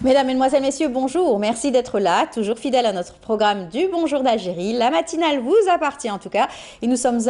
Mesdames, Mesdemoiselles, Messieurs, bonjour. Merci d'être là, toujours fidèle à notre programme du Bonjour d'Algérie. La matinale vous appartient en tout cas et nous sommes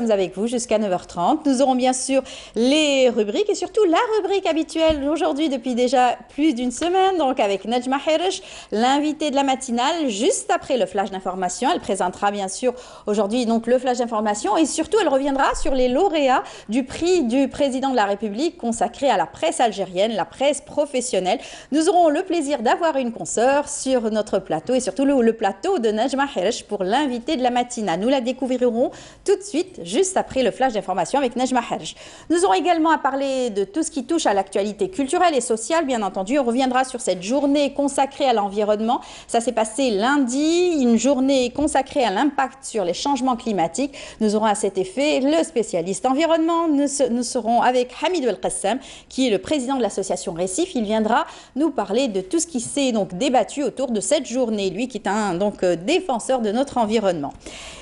avec vous jusqu'à 9h30. Nous aurons bien sûr les rubriques et surtout la rubrique habituelle aujourd'hui depuis déjà plus d'une semaine, donc avec Nejma Hersh, l'invitée de la matinale, juste après le flash d'information. Elle présentera bien sûr aujourd'hui donc le flash d'information et surtout elle reviendra sur les lauréats du prix du président de la République consacré à la presse algérienne, la presse professionnelle. Nous aurons le plaisir d'avoir une consoeur sur notre plateau et surtout le plateau de Nejma Hersh pour l'invité de la matinale. Nous la découvrirons tout de suite, juste après le flash d'information avec Nejma Hersh. Nous aurons également à parler de tout ce qui touche à l'actualité culturelle et sociale, bien entendu. On reviendra sur cette journée consacrée à l'environnement. Ça s'est passé lundi, une journée consacrée à l'impact sur les changements climatiques. Nous aurons à cet effet le spécialiste environnement. Nous serons avec Hamid El-Qassam, qui est le président de l'association Récif. Il viendra nous parler de tout ce qui s'est donc débattu autour de cette journée, lui qui est un défenseur de notre environnement.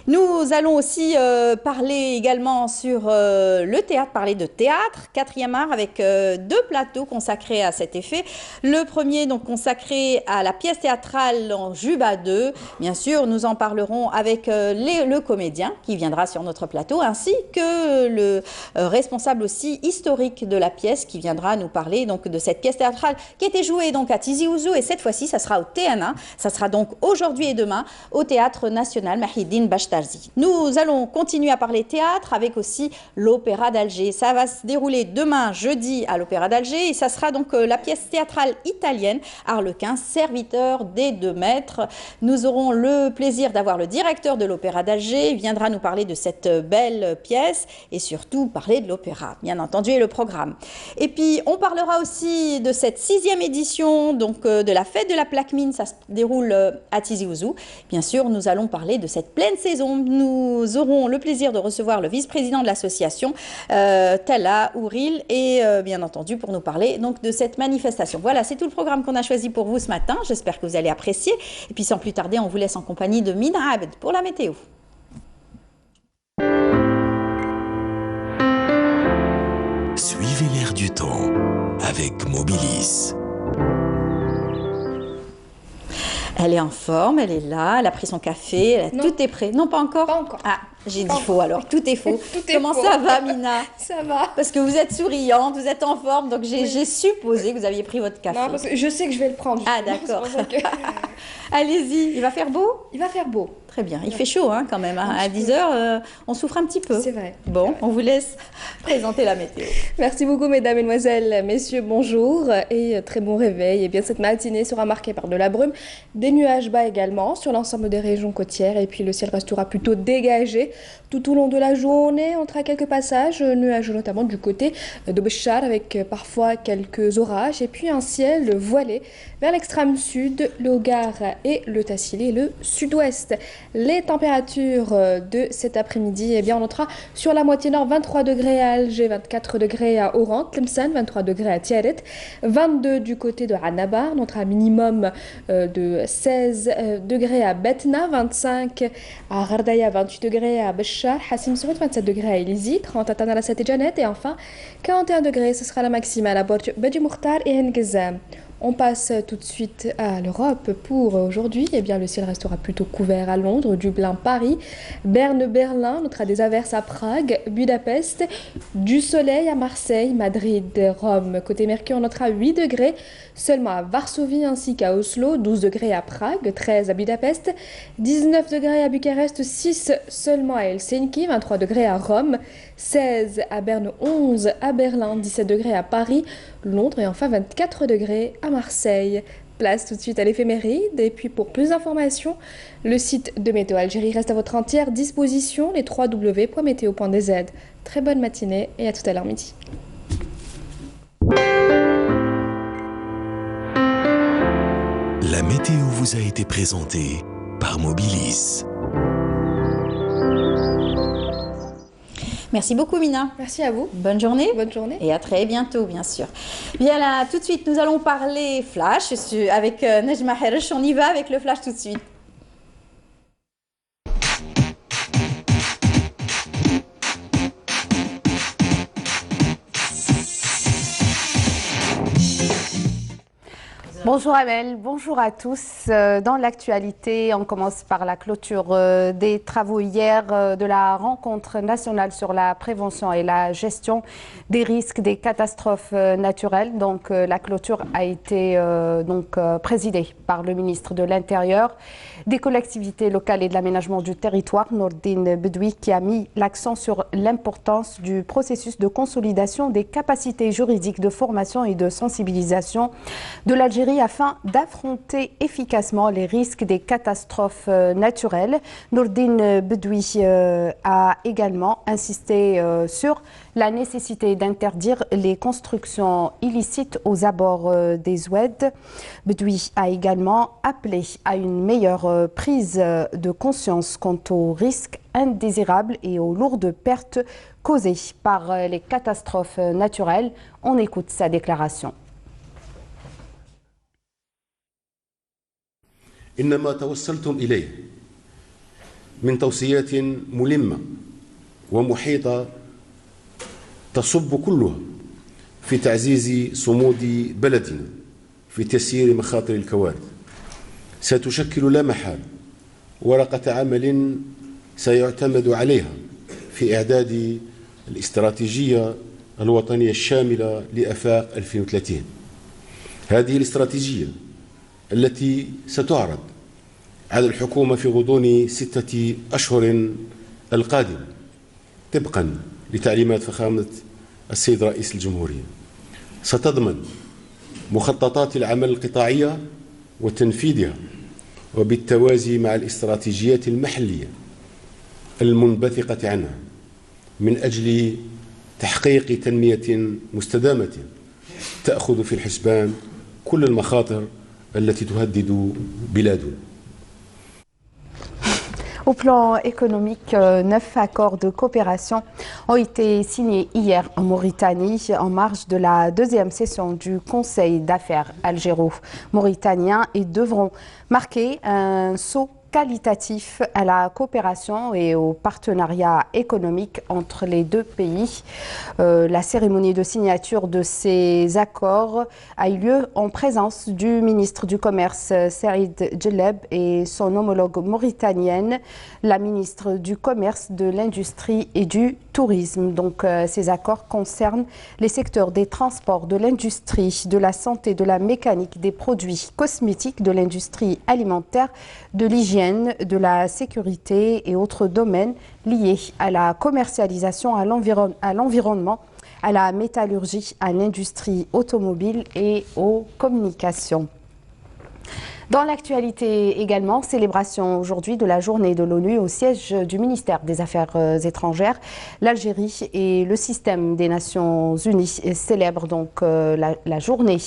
Nous allons aussi parler également sur le théâtre, parler de théâtre, 4e art, avec deux plateaux consacrés à cet effet. Le premier donc consacré à la pièce théâtrale en Juba 2. Bien sûr, nous en parlerons avec le comédien qui viendra sur notre plateau, ainsi que le responsable aussi historique de la pièce qui viendra nous parler donc de cette pièce théâtrale qui a été jouée donc à Tizi Ouzou et cette fois-ci ça sera au TNA. Ça sera donc aujourd'hui et demain au Théâtre National Mahidine Bachtarzi. Nous allons continuer à parler théâtre avec aussi l'Opéra d'Alger. Ça va se dérouler demain jeudi à l'Opéra d'Alger et ça sera donc la pièce théâtrale italienne Harlequin, serviteur des deux maîtres. Nous aurons le plaisir d'avoir le directeur de l'Opéra d'Alger. Il viendra nous parler de cette belle pièce et surtout parler de l'opéra, bien entendu, et le programme. Et puis on parlera aussi de cette 6e édition donc de la fête de la plaque mine. Ça se déroule à Tizi Ouzou. Bien sûr, nous allons parler de cette pleine saison. Nous aurons le plaisir de recevoir le vice-président de l'association, Tala Ouril, et bien entendu pour nous parler donc de cette manifestation. Voilà, c'est tout le programme qu'on a choisi pour vous ce matin. J'espère que vous allez apprécier. Et puis sans plus tarder, on vous laisse en compagnie de Mina Abed pour la météo. Suivez l'air du temps avec Mobilis. Elle est en forme, elle est là, elle a pris son café, tout est prêt. Non, pas encore. Pas encore. Ah, j'ai dit faux alors, tout est faux. Comment faux. ça va, Mina? Ça va. Parce que vous êtes souriante, vous êtes en forme, donc j'ai supposé que vous aviez pris votre café. Non, parce que je sais que je vais le prendre. Ah, d'accord. Que... Allez-y, il va faire beau? Il va faire beau. Très bien, il fait chaud hein, quand même. Hein. À 10h, on souffre un petit peu. C'est vrai. Bon, vrai. On vous laisse présenter la météo. Merci beaucoup, mesdames, mesdemoiselles, messieurs, bonjour et très bon réveil. Et bien, cette matinée sera marquée par de la brume, des nuages bas également sur l'ensemble des régions côtières. Et puis, le ciel restera plutôt dégagé tout au long de la journée. On aura quelques passages nuageux, notamment du côté de Béchar, avec parfois quelques orages. Et puis, un ciel voilé vers l'extrême sud, le Hogar et le Tassili, le sud-ouest. Les températures de cet après-midi, eh bien, on notera sur la moitié nord 23 degrés à Alger, 24 degrés à Oran, Tlemcen, 23 degrés à Tiaret, 22 du côté de Annaba, on notera un minimum de 16 degrés à Betna, 25 à Gardaya, 28 degrés à Béchar, Hassim Soud, 27 degrés à Elizi, 30 à Tanara Janet et enfin 41 degrés, ce sera la maximale à Borj Bedi Mokhtar et Ngezam. On passe tout de suite à l'Europe pour aujourd'hui. Eh bien, le ciel restera plutôt couvert à Londres, Dublin, Paris, Berne, Berlin. On notera des averses à Prague, Budapest, du soleil à Marseille, Madrid, Rome. Côté Mercure, on notera 8 degrés seulement à Varsovie ainsi qu'à Oslo, 12 degrés à Prague, 13 à Budapest, 19 degrés à Bucarest, 6 seulement à Helsinki, 23 degrés à Rome, 16 à Berne, 11 à Berlin, 17 degrés à Paris, Londres et enfin 24 degrés à Marseille. Place tout de suite à l'éphéméride et puis pour plus d'informations, le site de Météo Algérie reste à votre entière disposition, les www.meteo.dz. Très bonne matinée et à tout à l'heure midi. La météo vous a été présentée par Mobilis. Merci beaucoup, Mina. Merci à vous. Bonne journée. Bonne journée. Et à très bientôt, bien sûr. Bien là, tout de suite, nous allons parler flash avec Nejma Hersh. On y va avec le flash tout de suite. Bonjour Amel, bonjour à tous. Dans l'actualité, on commence par la clôture des travaux hier de la rencontre nationale sur la prévention et la gestion des risques des catastrophes naturelles. Donc la clôture a été présidée par le ministre de l'Intérieur, des collectivités locales et de l'aménagement du territoire, Nourdine Bedoui, qui a mis l'accent sur l'importance du processus de consolidation des capacités juridiques de formation et de sensibilisation de l'Algérie afin d'affronter efficacement les risques des catastrophes naturelles. Nourdine Bedoui a également insisté sur la nécessité d'interdire les constructions illicites aux abords des oueds. Bedoui a également appelé à une meilleure prise de conscience quant aux risques indésirables et aux lourdes pertes causées par les catastrophes naturelles. On écoute sa déclaration. إنما توصلتم إليه من توصيات ملمة ومحيطة تصب كلها في تعزيز صمود بلدنا في تسيير مخاطر الكوارث ستشكل لا محالة ورقة عمل سيعتمد عليها في إعداد الاستراتيجية الوطنية الشاملة لآفاق 2030. هذه الاستراتيجية التي ستعرض على الحكومة في غضون 6 أشهر القادمة طبقا لتعليمات فخامة السيد رئيس الجمهورية، ستضمن مخططات العمل القطاعية وتنفيذها وبالتوازي مع الاستراتيجيات المحلية المنبثقة عنها من أجل تحقيق تنمية مستدامة تأخذ في الحسبان كل المخاطر التي تهدد بلادنا. Au plan économique, 9 accords de coopération ont été signés hier en Mauritanie en marge de la deuxième session du Conseil d'affaires algéro-mauritanien et devront marquer un saut qualitatif à la coopération et au partenariat économique entre les deux pays. La cérémonie de signature de ces accords a eu lieu en présence du ministre du Commerce Saïd Djelleb et son homologue mauritanienne, la ministre du Commerce, de l'Industrie et du Tourisme. Donc ces accords concernent les secteurs des transports, de l'industrie, de la santé, de la mécanique, des produits cosmétiques, de l'industrie alimentaire, de l'hygiène, de la sécurité et autres domaines liés à la commercialisation, à l'environnement, à la métallurgie, à l'industrie automobile et aux communications. Dans l'actualité également, célébration aujourd'hui de la journée de l'ONU au siège du ministère des Affaires étrangères. L'Algérie et le système des Nations Unies célèbrent donc la journée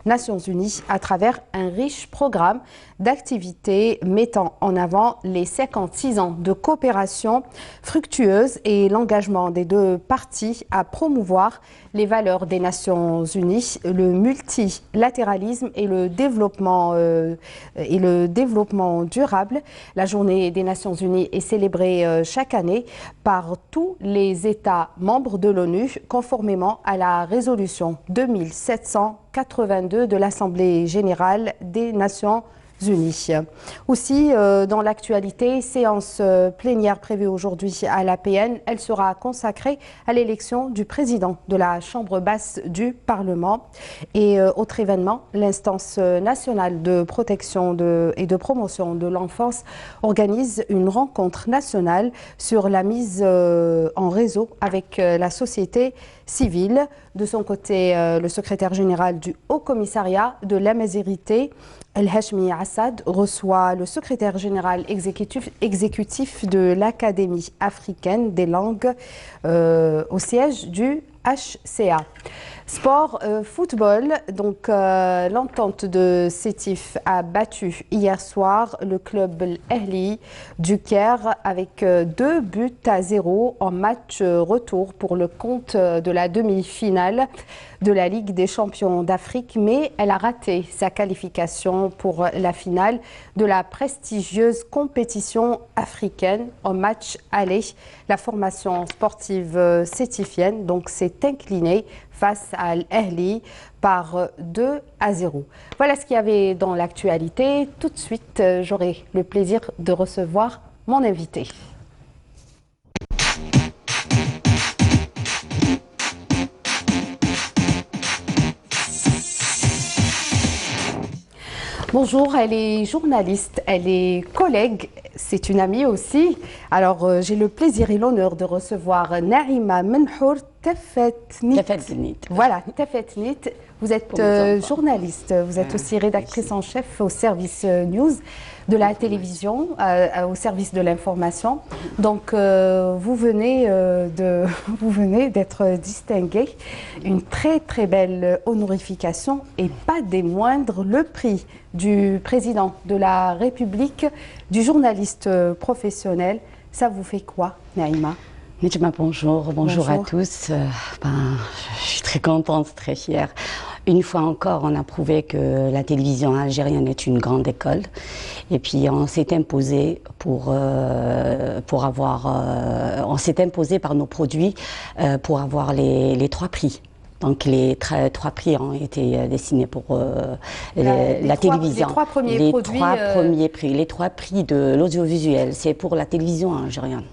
Nations Unies à travers un riche programme d'activités mettant en avant les 56 ans de coopération fructueuse et l'engagement des deux parties à promouvoir les valeurs des Nations Unies, le multilatéralisme et le développement durable. La journée des Nations Unies est célébrée chaque année par tous les États membres de l'ONU, conformément à la résolution 2782 de l'Assemblée générale des Nations Unies. Aussi, dans l'actualité, séance plénière prévue aujourd'hui à l'APN. Elle sera consacrée à l'élection du président de la Chambre basse du Parlement. Et autre événement, l'instance nationale de protection et de promotion de l'enfance organise une rencontre nationale sur la mise en réseau avec la société civile. De son côté, le secrétaire général du Haut Commissariat de la Mézérité, El Hachmi Assad, reçoit le secrétaire général exécutif de l'Académie africaine des langues au siège du HCA. Sport, football, donc l'entente de Sétif a battu hier soir le club Ahli du Caire avec 2-0 en match retour pour le compte de la demi-finale de la Ligue des champions d'Afrique, mais elle a raté sa qualification pour la finale de la prestigieuse compétition africaine en match aller. La formation sportive sétifienne donc s'est inclinée face à l'Ahli par 2-0. Voilà ce qu'il y avait dans l'actualité. Tout de suite, j'aurai le plaisir de recevoir mon invité. Bonjour, elle est journaliste, elle est collègue, c'est une amie aussi. Alors, j'ai le plaisir et l'honneur de recevoir Naïma Menhour Tefetnit. Voilà, Tefetnit. Vous êtes journaliste, vous êtes aussi rédactrice en chef au service news de la télévision, au service de l'information. Donc, vous venez d'être distinguée, une très très belle honorification et pas des moindres, le prix du président de la République, du journaliste professionnel. Ça vous fait quoi, Naïma? Bonjour à tous. Je suis très contente, très fière. Une fois encore, on a prouvé que la télévision algérienne est une grande école. Et puis, on s'est imposé on s'est imposé par nos produits pour avoir les 3 prix. Donc les 3 prix ont été dessinés pour la télévision. Les 3 premiers produits. Les 3 prix de l'audiovisuel, c'est pour la télévision algérienne.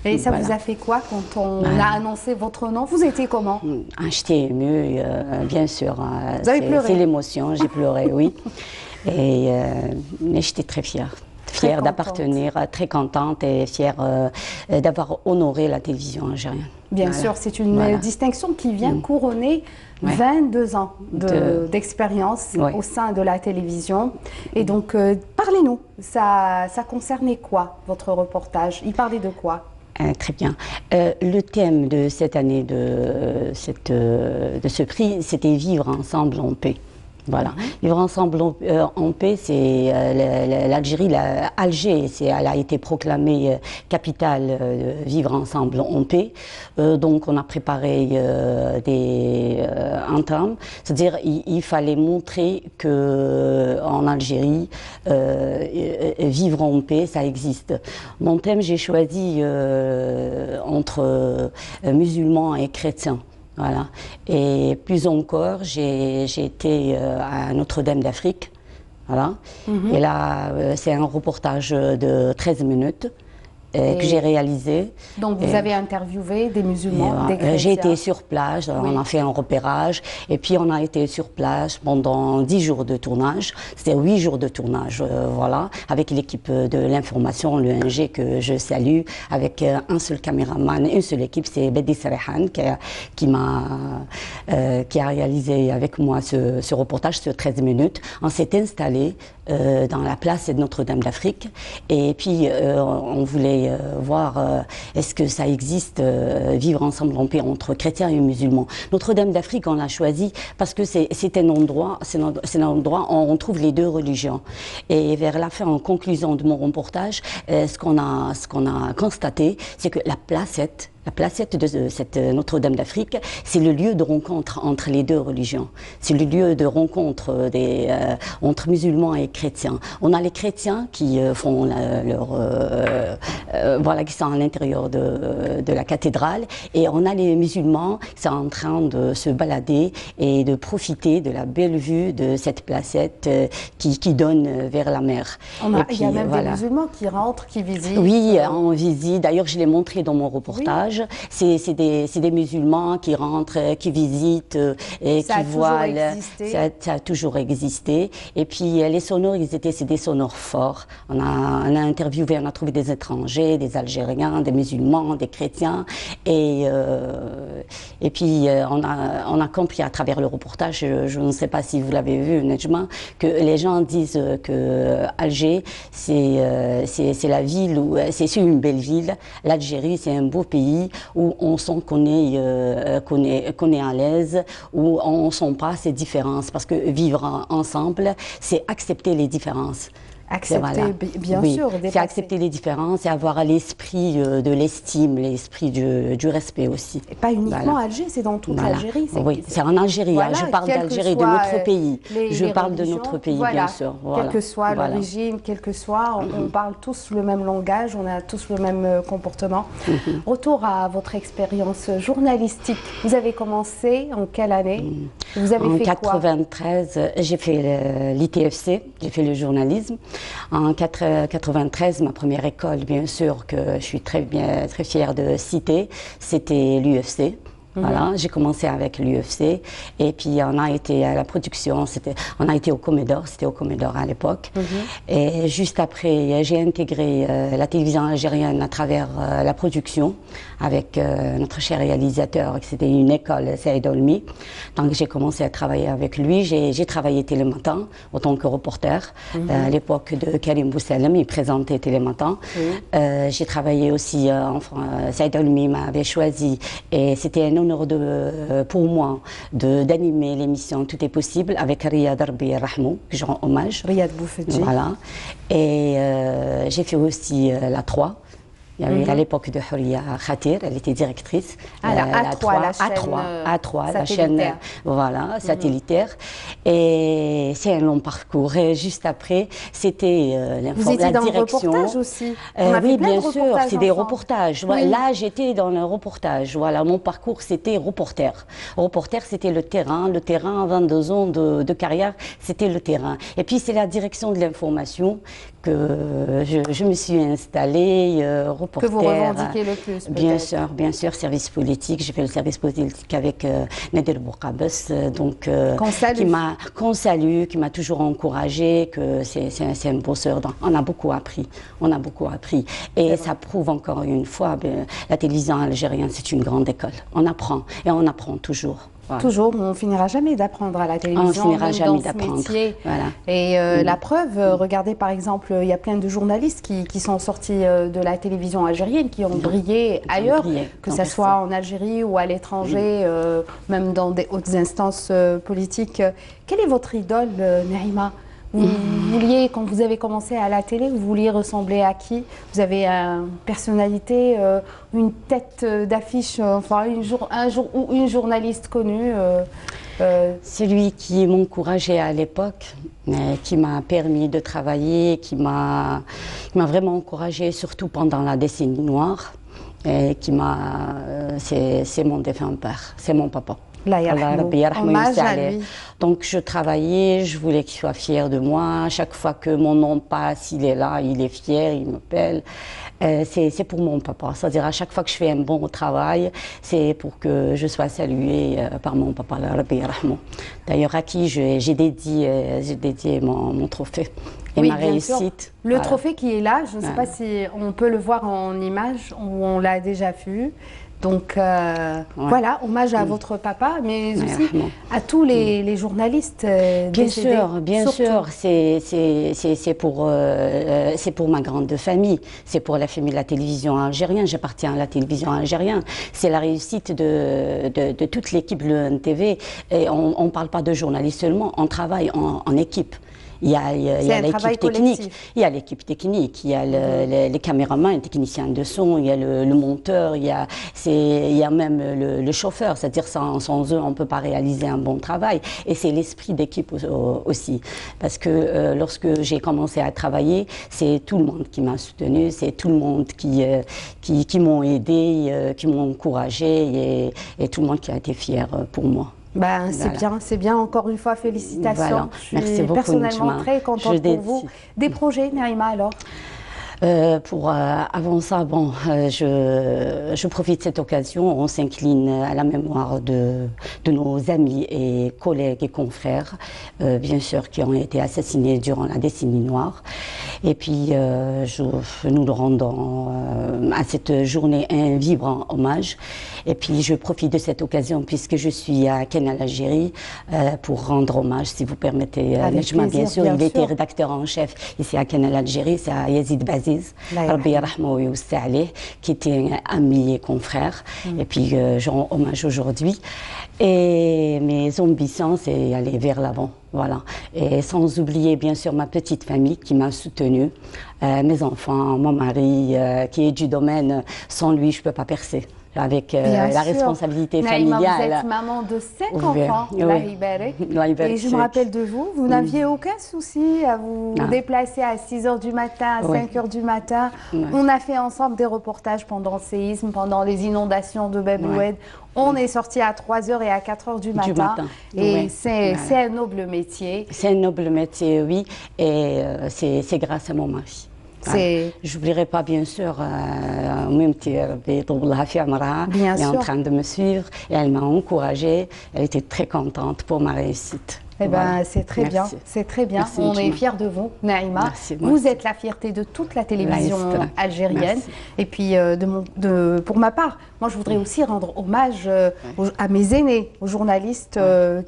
Et ça vous a fait quoi quand on a annoncé votre nom? Vous étiez comment? J'étais émue, bien sûr. Vous avez pleuré? C'est l'émotion, j'ai pleuré, oui. Mais j'étais très fière. Fière d'appartenir, très contente et fière d'avoir honoré la télévision algérienne. Bien sûr, c'est une distinction qui vient couronner 22 ans d'expérience au sein de la télévision. Et donc, parlez-nous, ça concernait quoi, votre reportage? Il parlait de quoi? Très bien. Le thème de cette année de ce prix, c'était vivre ensemble en paix. Voilà. Vivre ensemble en paix, c'est l'Algérie, Alger, elle a été proclamée capitale vivre ensemble en paix. Donc on a préparé des entames, c'est-à-dire il fallait montrer que en Algérie, vivre en paix, ça existe. Mon thème, j'ai choisi entre musulmans et chrétiens. Voilà. Et plus encore, j'ai été à Notre-Dame d'Afrique. Voilà. Et là, c'est un reportage de 13 minutes que j'ai réalisé. Donc vous avez interviewé des musulmans, des chrétiens? J'ai été sur place, on a fait un repérage, et puis on a été sur place pendant 10 jours de tournage. C'était 8 jours de tournage, voilà, avec l'équipe de l'information, le NG que je salue, avec un seul caméraman, une seule équipe, c'est Bedi Sarehan qui a réalisé avec moi ce reportage sur 13 minutes. On s'est installé dans la place de Notre-Dame d'Afrique, et puis on voulait voir est-ce que ça existe, vivre ensemble en paix entre chrétiens et musulmans. Notre-Dame d'Afrique, on l'a choisi parce que c'est un endroit où on trouve les 2 religions. Et vers la fin, en conclusion de mon reportage, ce qu'on a constaté, c'est que la placette de cette Notre-Dame d'Afrique, c'est le lieu de rencontre entre les 2 religions. C'est le lieu de rencontre entre musulmans et chrétiens. On a les chrétiens qui font qui sont à l'intérieur de la cathédrale, et on a les musulmans qui sont en train de se balader et de profiter de la belle vue de cette placette qui donne vers la mer. Il y a même des musulmans qui rentrent, qui visitent. Oui, on visite. D'ailleurs, je l'ai montré dans mon reportage. Oui. C'est des musulmans qui rentrent, qui visitent et qui voient. Ça a toujours existé. Et puis les sonores, c'est des sonores forts. On a interviewé, on a trouvé des étrangers, des Algériens, des musulmans, des chrétiens. Et puis on a compris à travers le reportage, je ne sais pas si vous l'avez vu, Nejma, que les gens disent que Alger, c'est la ville où c'est une belle ville. L'Algérie, c'est un beau pays où on sent qu'on est à l'aise, où on ne sent pas ces différences, parce que vivre ensemble, c'est accepter les différences. Accepter, bien oui. sûr. C'est accepter les différences et avoir l'esprit de l'estime, l'esprit du respect aussi. Et pas uniquement Alger, c'est dans toute l'Algérie. Oui, c'est en Algérie. Voilà, je parle d'Algérie, de notre pays. Je parle de notre pays, bien sûr. Voilà. Quelle que soit l'origine, quelle que soit, on parle tous le même langage, on a tous le même comportement. Retour à votre expérience journalistique. Vous avez commencé en quelle année? Vous avez fait quoi? En 93, j'ai fait l'ITFC, j'ai fait le journalisme. En 93, ma première école, bien sûr, que je suis très fière de citer, c'était l'UFC. Voilà, j'ai commencé avec l'UFC et puis on a été à la production, on a été au Comédor, c'était au Comédor à l'époque. Et juste après, j'ai intégré la télévision algérienne à travers la production avec notre cher réalisateur, c'était une école, Saïd Olmi. Donc j'ai commencé à travailler avec lui, j'ai travaillé Télématin en tant que reporter à l'époque de Karim Boussalem, il présentait Télématin. J'ai travaillé aussi, Saïd Olmi m'avait choisi et c'était un honneur pour moi d'animer l'émission Tout est possible avec Riyad Rabbi Rahmou, que je rends hommage. Riyad Boufedji. Voilà. Et j'ai fait aussi la 3. Il y avait à l'époque de Houria Khatir, elle était directrice. La A3, la chaîne voilà, satellitaire. Et c'est un long parcours. Et juste après, c'était Vous étiez la dans direction. Le reportage aussi. Oui, bien sûr, c'est des enfants. reportages. Oui. Là, j'étais dans le reportage. Voilà, mon parcours, c'était reporter. Reporter, c'était le terrain. Le terrain, 22 ans de carrière, c'était le terrain. Et puis, c'est la direction de l'information que je me suis installée, reporter. Que vous revendiquez le plus, peut-être. Bien sûr, service politique. J'ai fait le service politique avec Nader Boukabes, donc qu'on salue, qui m'a toujours encouragé, que c'est un bosseur. On a beaucoup appris, Et ça prouve encore une fois, la télévision algérienne, c'est une grande école. On apprend, et on apprend toujours. Voilà. Toujours, on ne finira jamais d'apprendre à la télévision. On ne finira jamais d'apprendre. Voilà. Et la preuve, regardez par exemple, il y a plein de journalistes qui sont sortis de la télévision algérienne, qui ont brillé ailleurs, que ce soit en Algérie ou à l'étranger, même dans des hautes instances politiques. Quelle est votre idole, Naïma? Vous vouliez, quand vous avez commencé à la télé, vous vouliez ressembler à qui? Vous avez une personnalité, une tête d'affiche, enfin une journaliste connue Celui qui m'encourageait à l'époque, qui m'a permis de travailler, qui m'a vraiment encouragée, surtout pendant la décennie noire, et c'est mon défunt père, c'est mon papa. Hommage à lui. Donc je travaillais, je voulais qu'il soit fier de moi. À chaque fois que mon nom passe, il est là, il est fier, il m'appelle. C'est pour mon papa. C'est-à-dire à chaque fois que je fais un bon travail, c'est pour que je sois saluée par mon papa, Rabbi Rahmou. D'ailleurs à qui j'ai dédié mon trophée et ma réussite. Le trophée qui est là, je ne sais pas si on peut le voir en image ou on l'a déjà vu. Donc voilà, hommage à votre papa, mais aussi à tous les journalistes décédés. Bien sûr, c'est pour ma grande famille, c'est pour la famille de la télévision algérienne, j'appartiens à la télévision algérienne, c'est la réussite de toute l'équipe de l'ENTV. Et on ne parle pas de journalistes seulement, on travaille en équipe. Il y a l'équipe technique, il y a l'équipe technique, il y a les caméramans, les techniciens de son, il y a le monteur, il y a même le chauffeur, c'est-à-dire sans eux on ne peut pas réaliser un bon travail. Et c'est l'esprit d'équipe aussi, parce que lorsque j'ai commencé à travailler, c'est tout le monde qui m'a soutenu, c'est tout le monde qui m'ont aidé, qui m'ont encouragé et tout le monde qui a été fier pour moi. Ben, c'est bien, encore une fois, félicitations. Voilà. Merci beaucoup, personnellement très contente pour vous. Des projets, Naïma, alors? Avant ça, je profite de cette occasion, on s'incline à la mémoire de nos amis et collègues et confrères, bien sûr, qui ont été assassinés durant la décennie noire. Et puis, nous le rendons à cette journée un vibrant hommage. Et puis, je profite de cette occasion, puisque je suis à Canal Algérie, pour rendre hommage, si vous permettez. Nejma, bien sûr, il était rédacteur en chef ici à Canal Algérie, c'est à Yazid Bazzi. Abdelaziz, Allah Rabbi yarhamou wa yuwassa alayh, qui était un ami et confrère. Et puis, je rends hommage aujourd'hui. Et mes ambitions, c'est aller vers l'avant. Voilà. Et sans oublier, bien sûr, ma petite famille qui m'a soutenue, mes enfants, mon mari, qui est du domaine, sans lui, je ne peux pas percer. Avec la responsabilité Naïma, familiale. vous êtes maman de 5 Oui. enfants, Oui. Allah Ibarak. Allah Ibarak Et je me fik. rappelle de vous, vous n'aviez aucun souci à vous Non. déplacer à 6 h du matin, à Oui. 5 h du matin. Oui. On a fait ensemble des reportages pendant le séisme, pendant les inondations de Bab el-Oued. On est sortis à 3 h et à 4 h du matin. Et Oui. c'est Voilà. un noble métier. C'est un noble métier, oui, et c'est grâce à mon mari. C'est- J'oublierai pas, bien sûr, Mimti Bien est en sûr. train de me suivre et elle m'a encouragée. Elle était très contente pour ma réussite. Eh ben, Voilà. c'est très Merci. bien, c'est très bien. Merci, On est Najma. fiers de vous, Naïma. Merci, moi Vous aussi. êtes la fierté de toute la télévision Laïstra. algérienne. Merci. Et puis, pour ma part, moi, je voudrais aussi rendre hommage à mes aînés, aux journalistes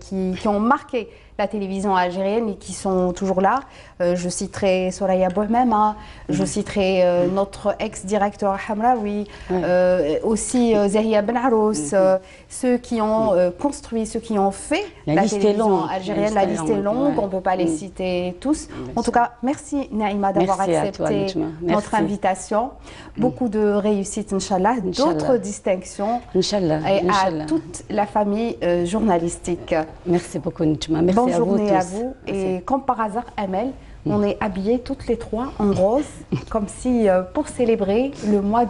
qui ont marqué la télévision algérienne et qui sont toujours là. Je citerai Soraya Bouhmema, je citerai notre ex-directeur Hamraoui, aussi Zahia Ben Arous, ceux qui ont construit, ceux qui ont fait La la liste est télévision longue. algérienne. La liste est longue, on ne peut pas les citer tous. En tout cas, merci Naïma d'avoir Merci à accepté toi, Najma. notre Merci. invitation. Beaucoup de réussites, Inch'Allah, Inch'Allah. d'autres distinctions. Inch'Allah. Et à Inch'Allah. toute la famille journalistique. Merci beaucoup, Najma. Merci Bonne à vous journée tous. à vous. Et comme par hasard, Amel, on est habillés toutes les trois en rose, comme si pour célébrer le mois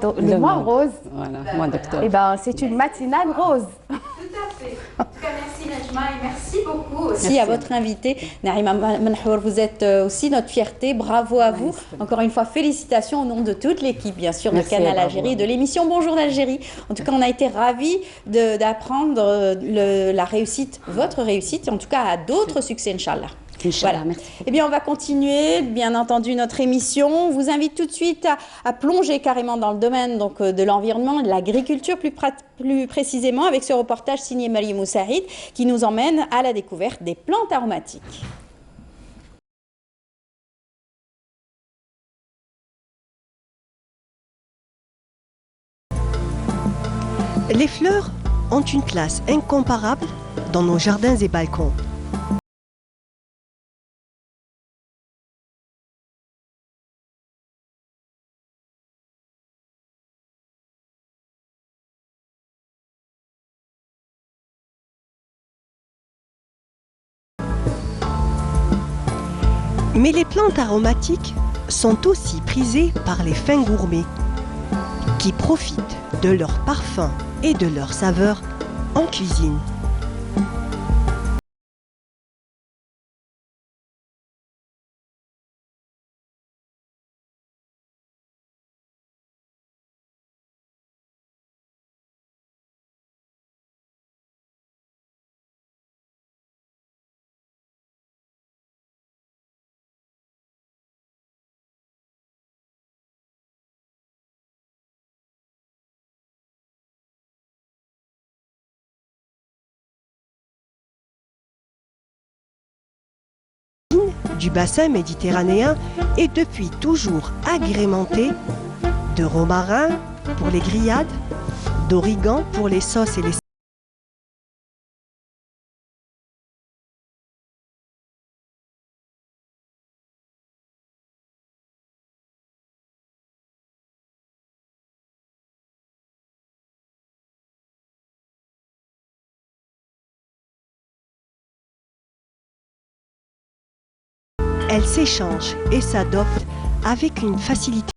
rose, Voilà, mois d'octobre. eh ben, c'est une matinale rose. Tout à fait. En tout cas, merci Najma et merci beaucoup aussi à votre invité Naïma Menhour. Vous êtes aussi notre fierté. Bravo à vous. Encore une fois, félicitations au nom de toute l'équipe, bien sûr, de Merci, Canal bravo Algérie, à de vous. l'émission Bonjour d'Algérie. En tout cas, on a été ravis d'apprendre la réussite, votre réussite, et en tout cas à d'autres succès, Inch'Allah. Inch'Allah, Voilà. merci. Eh bien, on va continuer, bien entendu, notre émission. On vous invite tout de suite à plonger carrément dans le domaine donc, de l'environnement et de l'agriculture, plus précisément, avec ce reportage signé Marie Moussaïd qui nous emmène à la découverte des plantes aromatiques. Les fleurs ont une place incomparable dans nos jardins et balcons. Mais les plantes aromatiques sont aussi prisées par les fins gourmets qui profitent de leur parfum et de leur saveur en cuisine. Du bassin méditerranéen est depuis toujours agrémentée de romarin pour les grillades, d'origan pour les sauces et les elles s'échangent et s'adoptent avec une facilité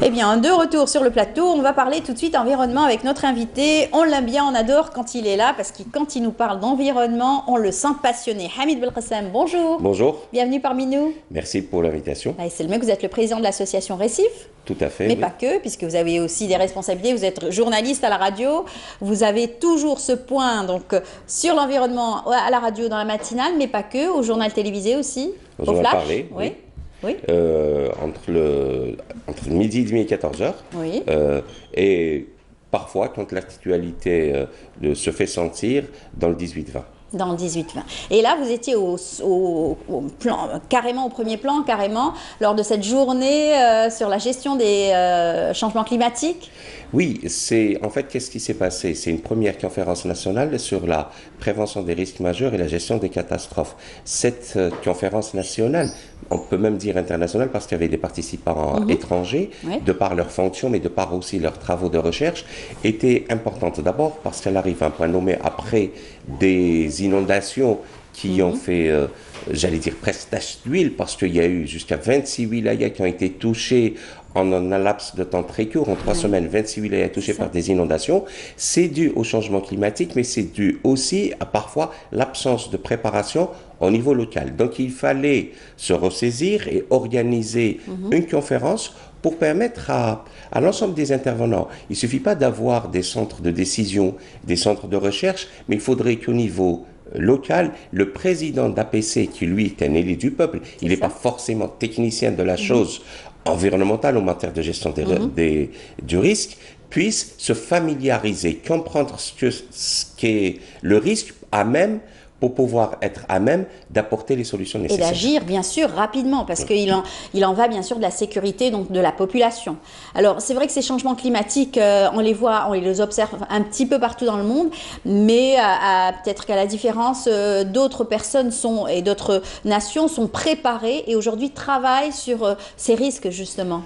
Eh bien, de retour sur le plateau, on va parler tout de suite environnement avec notre invité. On l'aime bien, on adore quand il est là, parce que quand il nous parle d'environnement, on le sent passionné. Hamid Belkacem, bonjour. Bonjour. Bienvenue parmi nous. Merci pour l'invitation. C'est le mec, vous êtes le président de l'association Récif. Tout à fait. Mais oui. pas que, puisque vous avez aussi des responsabilités. Vous êtes journaliste à la radio. Vous avez toujours ce point donc sur l'environnement à la radio dans la matinale, mais pas que, au journal télévisé aussi. Au Au journal Flash. parlé, oui. Oui. Entre midi et demi et 14h. Oui. Et parfois, quand l'actualité se fait sentir, dans le 18-20. Dans le 18-20. Et là, vous étiez au plan, carrément au premier plan, carrément, lors de cette journée sur la gestion des changements climatiques. Oui, en fait, qu'est-ce qui s'est passé? C'est une première conférence nationale sur la prévention des risques majeurs et la gestion des catastrophes. Cette conférence nationale, on peut même dire internationale parce qu'il y avait des participants étrangers, Oui. de par leur fonction, mais de par aussi leurs travaux de recherche, était importante. D'abord parce qu'elle arrive à un point nommé après des inondations qui ont fait, j'allais dire, presque tache d'huile, parce qu'il y a eu jusqu'à 26 wilayas qui ont été touchés en un laps de temps très court, en 3 semaines, 26 wilayas touchés par des inondations. C'est dû au changement climatique, mais c'est dû aussi à parfois l'absence de préparation au niveau local. Donc il fallait se ressaisir et organiser une conférence pour permettre à l'ensemble des intervenants. Il ne suffit pas d'avoir des centres de décision, des centres de recherche, mais il faudrait qu'au niveau local, le président d'APC, qui lui est un élu du peuple, il n'est pas forcément technicien de la chose environnementale en matière de gestion du risque, puisse se familiariser, comprendre ce qu'est le risque à même, pour pouvoir être à même d'apporter les solutions Et nécessaires. d'agir, bien sûr, rapidement, parce qu'il en va, bien sûr, de la sécurité donc, de la population. Alors, c'est vrai que ces changements climatiques, on les voit, on les observe un petit peu partout dans le monde, mais peut-être qu'à la différence, d'autres personnes et d'autres nations sont préparées et aujourd'hui travaillent sur ces risques, justement.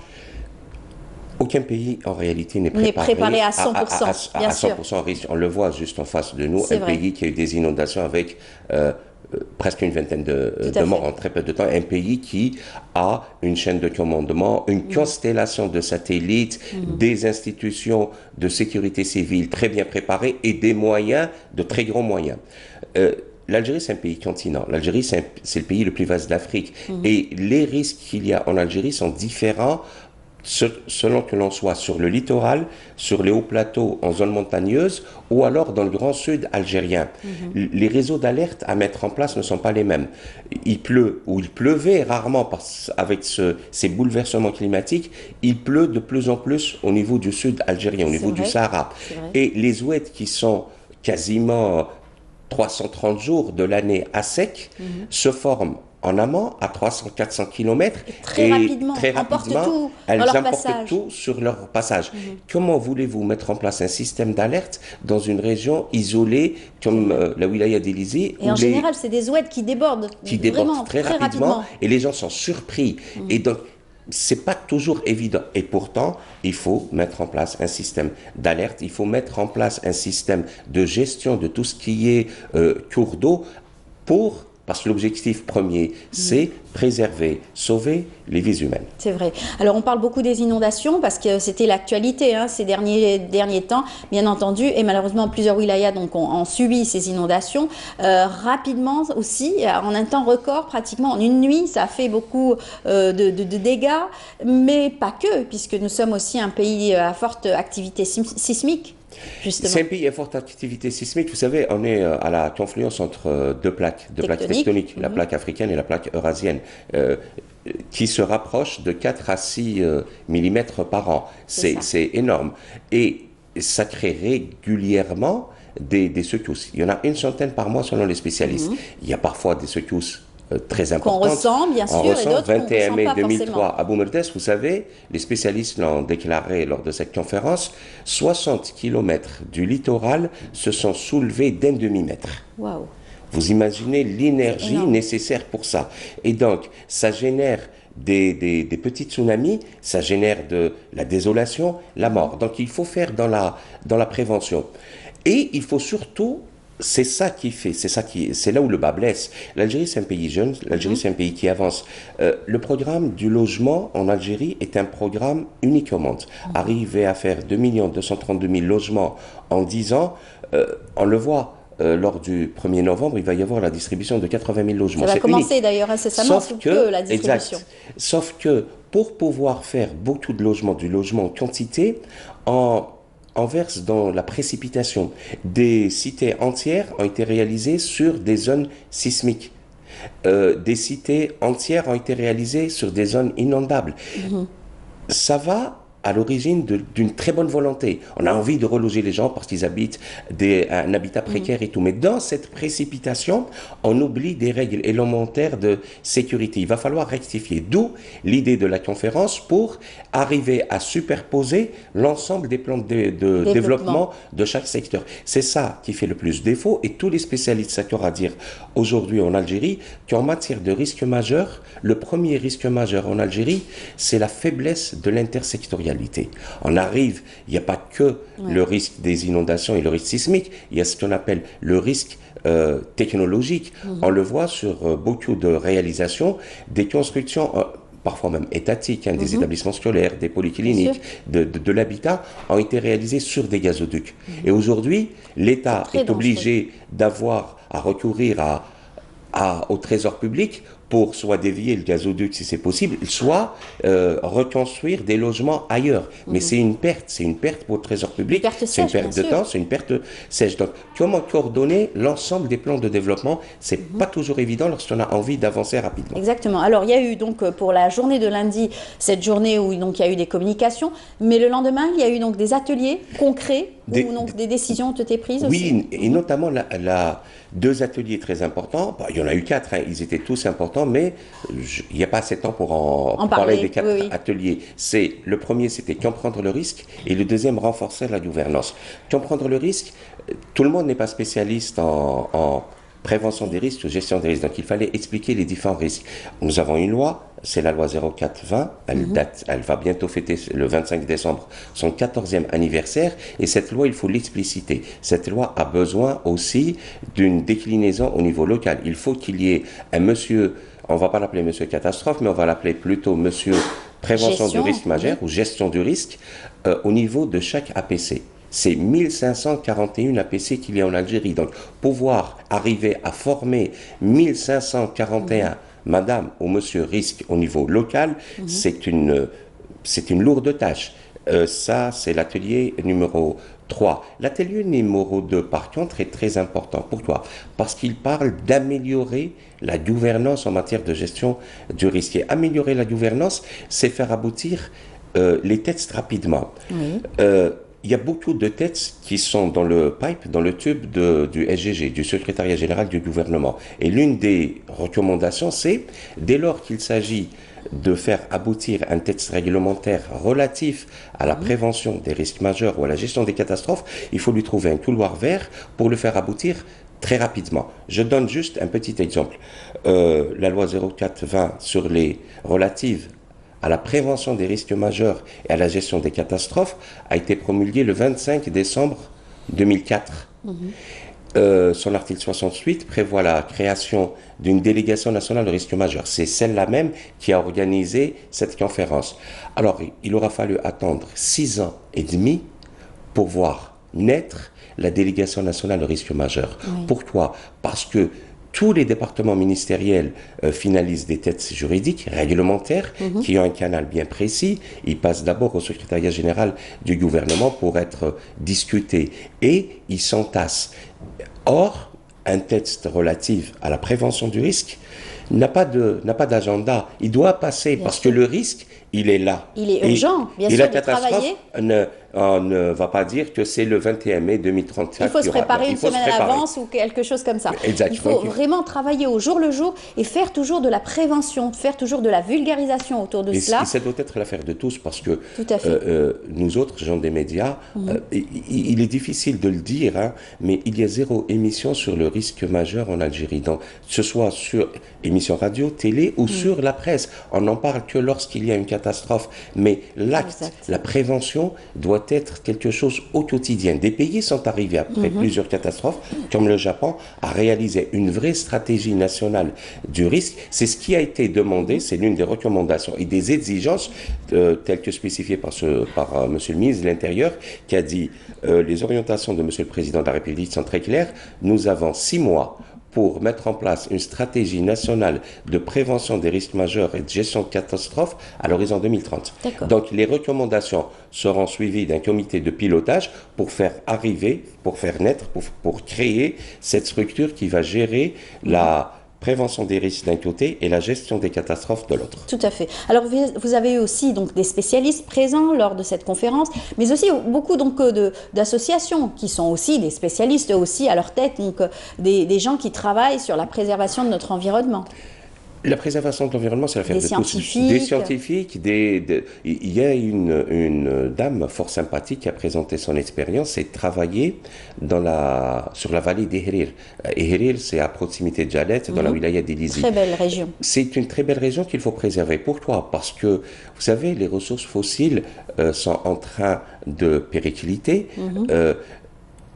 Aucun pays, en réalité, n'est préparé à 100%, bien sûr. 100% risque. On le voit juste en face de nous, C'est un vrai. pays qui a eu des inondations avec presque une vingtaine de morts en très peu de temps. Un pays qui a une chaîne de commandement, une constellation de satellites, des institutions de sécurité civile très bien préparées et des moyens, de très grands moyens. L'Algérie, c'est un pays continent. L'Algérie, c'est le pays le plus vaste d'Afrique. Et les risques qu'il y a en Algérie sont différents selon que l'on soit sur le littoral, sur les hauts plateaux en zone montagneuse ou alors dans le grand sud algérien. Les réseaux d'alerte à mettre en place ne sont pas les mêmes. Il pleut ou il pleuvait rarement avec ces bouleversements climatiques, il pleut de plus en plus au niveau du sud algérien, au niveau du Sahara. Et les oueds qui sont quasiment 330 jours de l'année à sec se forment en amont à 300-400 km Très rapidement, elles dans leur emportent passage. tout sur leur passage. Comment voulez-vous mettre en place un système d'alerte dans une région isolée comme la wilaya d'Élysée Et en général, c'est des oueds qui débordent, vraiment, très rapidement et les gens sont surpris. Et donc, c'est pas toujours évident. Et pourtant, il faut mettre en place un système d'alerte, il faut mettre en place un système de gestion de tout ce qui est cours d'eau parce que l'objectif premier, c'est préserver, sauver les vies humaines. C'est vrai. Alors, on parle beaucoup des inondations parce que c'était l'actualité ces derniers temps, bien entendu, et malheureusement, plusieurs wilayas ont subi ces inondations. Rapidement aussi, en un temps record, pratiquement en une nuit, ça a fait beaucoup de dégâts, mais pas que, puisque nous sommes aussi un pays à forte activité sismique. Justement. C'est un pays à forte activité sismique. Vous savez, on est à la confluence entre deux plaques tectoniques, la plaque africaine et la plaque eurasienne, qui se rapprochent de 4 à 6 mm par an. C'est énorme. Et ça crée régulièrement des secousses. Il y en a une centaine par mois selon les spécialistes. Il y a parfois des secousses très importantes. Qu'on ressent, bien sûr, et d'autres 21 mai 2003 forcément. à Boumerdès, vous savez, les spécialistes l'ont déclaré lors de cette conférence, 60 km du littoral se sont soulevés d'un demi-mètre. Waouh. Vous imaginez l'énergie nécessaire pour ça. Et donc, ça génère des petits tsunamis, ça génère de la désolation, la mort. Donc, il faut faire dans la prévention. Et il faut surtout c'est ça qui fait, c'est là où le bas blesse. L'Algérie, c'est un pays jeune, l'Algérie, c'est un pays qui avance. Le programme du logement en Algérie est un programme unique au monde. Arriver à faire 2 232 000 logements en 10 ans, on le voit. Lors du 1er novembre, il va y avoir la distribution de 80 000 logements. Ça va commencer d'ailleurs incessamment sous peu, la distribution. Exact. Sauf que pour pouvoir faire beaucoup de logements, du logement en quantité, on verse dans la précipitation. Des cités entières ont été réalisées sur des zones sismiques. Des cités entières ont été réalisées sur des zones inondables. Ça va à l'origine d'une très bonne volonté. On a envie de reloger les gens parce qu'ils habitent un habitat précaire et tout. Mais dans cette précipitation, on oublie des règles élémentaires de sécurité. Il va falloir rectifier. D'où l'idée de la conférence pour arriver à superposer l'ensemble des plans de développement de chaque secteur. C'est ça qui fait le plus défaut. Et tous les spécialistes s'accordent à dire aujourd'hui en Algérie qu'en matière de risque majeur, le premier risque majeur en Algérie, c'est la faiblesse de l'intersectorialité. On arrive, il n'y a pas que le risque des inondations et le risque sismique, il y a ce qu'on appelle le risque technologique. On le voit sur beaucoup de réalisations, des constructions parfois même étatiques, des établissements scolaires, des polycliniques, de l'habitat, ont été réalisées sur des gazoducs. Et aujourd'hui, l'État est obligé d'avoir à recourir au trésor public pour soit dévier le gazoduc si c'est possible, soit reconstruire des logements ailleurs. Mais c'est une perte pour le trésor public, c'est une perte de temps, c'est une perte sèche. Donc comment coordonner l'ensemble des plans de développement, c'est pas toujours évident lorsqu'on a envie d'avancer rapidement. Exactement. Alors il y a eu donc pour la journée de lundi, cette journée où donc, il y a eu des communications, mais le lendemain il y a eu donc des ateliers concrets où donc, des décisions ont été prises aussi. Oui, et notamment deux ateliers très importants. Il y en a eu 4, ils étaient tous importants, mais il n'y a pas assez de temps pour en parler des 4 ateliers. Le premier, c'était comprendre le risque, et le deuxième, renforcer la gouvernance. Comprendre le risque, tout le monde n'est pas spécialiste en prévention des risques ou gestion des risques. Donc, il fallait expliquer les différents risques. Nous avons une loi, c'est la loi 04-20. Elle va bientôt fêter le 25 décembre son 14e anniversaire. Et cette loi, il faut l'expliciter. Cette loi a besoin aussi d'une déclinaison au niveau local. Il faut qu'il y ait un monsieur, on ne va pas l'appeler monsieur catastrophe, mais on va l'appeler plutôt monsieur prévention du risque majeur ou gestion du risque au niveau de chaque APC. C'est 1541 APC qu'il y a en Algérie. Donc, pouvoir arriver à former 1541 madame ou monsieur risque au niveau local, c'est une lourde tâche. Ça, c'est l'atelier numéro 3. L'atelier numéro 2, par contre, est très important. Pourquoi? Parce qu'il parle d'améliorer la gouvernance en matière de gestion du risque. Et améliorer la gouvernance, c'est faire aboutir les textes rapidement. Il y a beaucoup de textes qui sont dans le pipe, dans le tube du SGG, du secrétariat général du gouvernement. Et l'une des recommandations, c'est, dès lors qu'il s'agit de faire aboutir un texte réglementaire relatif à la prévention des risques majeurs ou à la gestion des catastrophes, il faut lui trouver un couloir vert pour le faire aboutir très rapidement. Je donne juste un petit exemple. La loi 04-20 sur les relatives à la prévention des risques majeurs et à la gestion des catastrophes a été promulguée le 25 décembre 2004. Son article 68 prévoit la création d'une délégation nationale de risques majeurs. C'est celle-là même qui a organisé cette conférence. Alors, il aura fallu attendre 6 ans et demi pour voir naître la délégation nationale de risques majeurs. Pourquoi? Parce que tous les départements ministériels finalisent des textes juridiques, réglementaires, qui ont un canal bien précis. Ils passent d'abord au secrétariat général du gouvernement pour être discutés et ils s'entassent. Or, un texte relatif à la prévention du risque n'a pas d'agenda. Il doit passer parce que le risque, il est là. Il est urgent, bien sûr, de travailler. On ne va pas dire que c'est le 21 mai 2034. Il faut se préparer une semaine à l'avance ou quelque chose comme ça. Il faut vraiment travailler au jour le jour et faire toujours de la prévention, faire toujours de la vulgarisation autour de cela. Et ça doit être l'affaire de tous parce que nous autres, gens des médias, il est difficile de le dire, mais il y a 0 émission sur le risque majeur en Algérie. Donc, que ce soit sur émission radio, télé ou sur la presse. On n'en parle que lorsqu'il y a une catastrophe. Mais l'acte, la prévention doit doit être quelque chose au quotidien. Des pays sont arrivés après plusieurs catastrophes, comme le Japon, à réaliser une vraie stratégie nationale du risque. C'est ce qui a été demandé, c'est l'une des recommandations et des exigences telles que spécifiées par Monsieur le ministre de l'Intérieur, qui a dit les orientations de Monsieur le Président de la République sont très claires. Nous avons 6 mois pour mettre en place une stratégie nationale de prévention des risques majeurs et de gestion de catastrophes à l'horizon 2030. Donc les recommandations seront suivies d'un comité de pilotage pour faire arriver, pour faire naître, pour créer cette structure qui va gérer la prévention des risques d'un côté et la gestion des catastrophes de l'autre. Tout à fait. Alors vous avez aussi donc des spécialistes présents lors de cette conférence, mais aussi beaucoup donc d'associations qui sont aussi des spécialistes aussi à leur tête, donc des gens qui travaillent sur la préservation de notre environnement. La préservation de l'environnement, c'est l'affaire de tous. Des scientifiques, il y a une dame fort sympathique qui a présenté son expérience et travaillé sur la vallée d'Ehrir. Ehrir, c'est à proximité de Jalet, dans la wilaya d'Elizi. Très belle région. C'est une très belle région qu'il faut préserver. Pourquoi? Parce que, vous savez, les ressources fossiles sont en train de péricliter.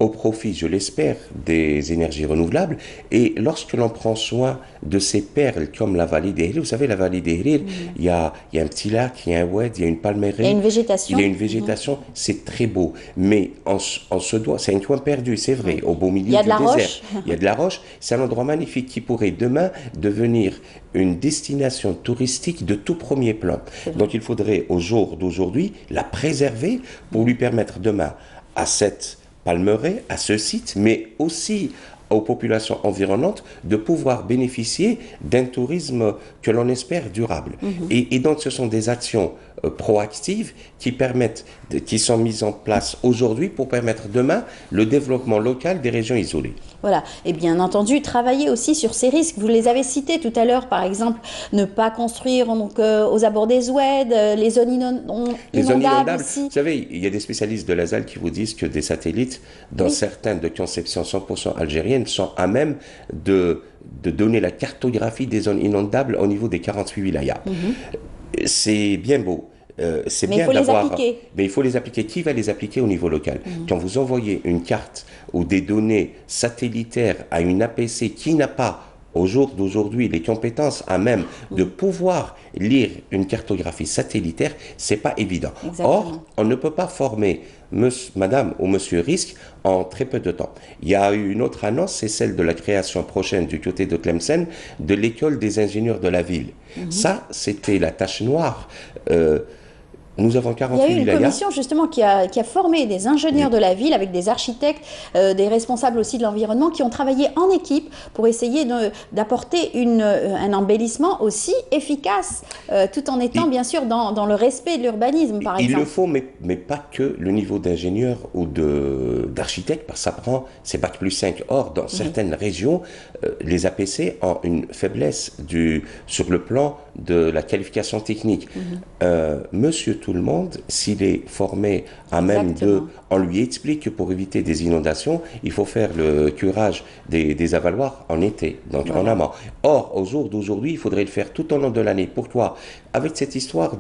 Au profit, je l'espère, des énergies renouvelables. Et lorsque l'on prend soin de ces perles comme la vallée d'Ehrir, vous savez, la vallée d'Ehrir, il y a un petit lac, il y a un oued, il y a une palmeraie. Il y a une végétation. Il y a une végétation, c'est très beau. Mais on se doit, c'est un coin perdu, c'est vrai, au beau milieu du désert. Il y a de la roche. C'est un endroit magnifique qui pourrait demain devenir une destination touristique de tout premier plan. Donc il faudrait, au jour d'aujourd'hui, la préserver pour lui permettre demain à cette palmeraie, à ce site, mais aussi aux populations environnantes de pouvoir bénéficier d'un tourisme que l'on espère durable. Et donc ce sont des actions proactives qui sont mises en place aujourd'hui pour permettre demain le développement local des régions isolées. Voilà, et bien entendu, travailler aussi sur ces risques. Vous les avez cités tout à l'heure, par exemple, ne pas construire donc, aux abords des oueds, les zones inondables aussi. Vous savez, il y a des spécialistes de l'ASAL qui vous disent que des satellites, dans certaines de conception 100% algérienne, sont à même de donner la cartographie des zones inondables au niveau des 48 wilayas. C'est bien beau. C'est bien d'avoir, mais il faut les appliquer. Qui va les appliquer au niveau local? Quand vous envoyez une carte ou des données satellitaires à une APC qui n'a pas, au jour d'aujourd'hui, les compétences à même de pouvoir lire une cartographie satellitaire, c'est pas évident. Or, on ne peut pas former madame ou monsieur risque en très peu de temps. Il y a eu une autre annonce, c'est celle de la création prochaine du côté de Tlemcen de l'école des ingénieurs de la ville. Ça, c'était la tâche noire. Nous avons 48 Il y a eu une commission justement qui a formé des ingénieurs de la ville avec des architectes, des responsables aussi de l'environnement qui ont travaillé en équipe pour essayer d'apporter un embellissement aussi efficace tout en étant bien sûr dans le respect de l'urbanisme par exemple. Il le faut, mais pas que le niveau d'ingénieur ou d'architecte, parce que ça prend, c'est Bac plus 5. Or, dans certaines régions, les APC ont une faiblesse sur le plan de la qualification technique. Monsieur tout le monde, s'il est formé à même on lui explique que pour éviter des inondations, il faut faire le curage des avaloirs en été, donc en amont. Or, au jour d'aujourd'hui, il faudrait le faire tout au long de l'année. Pourquoi? Avec cette histoire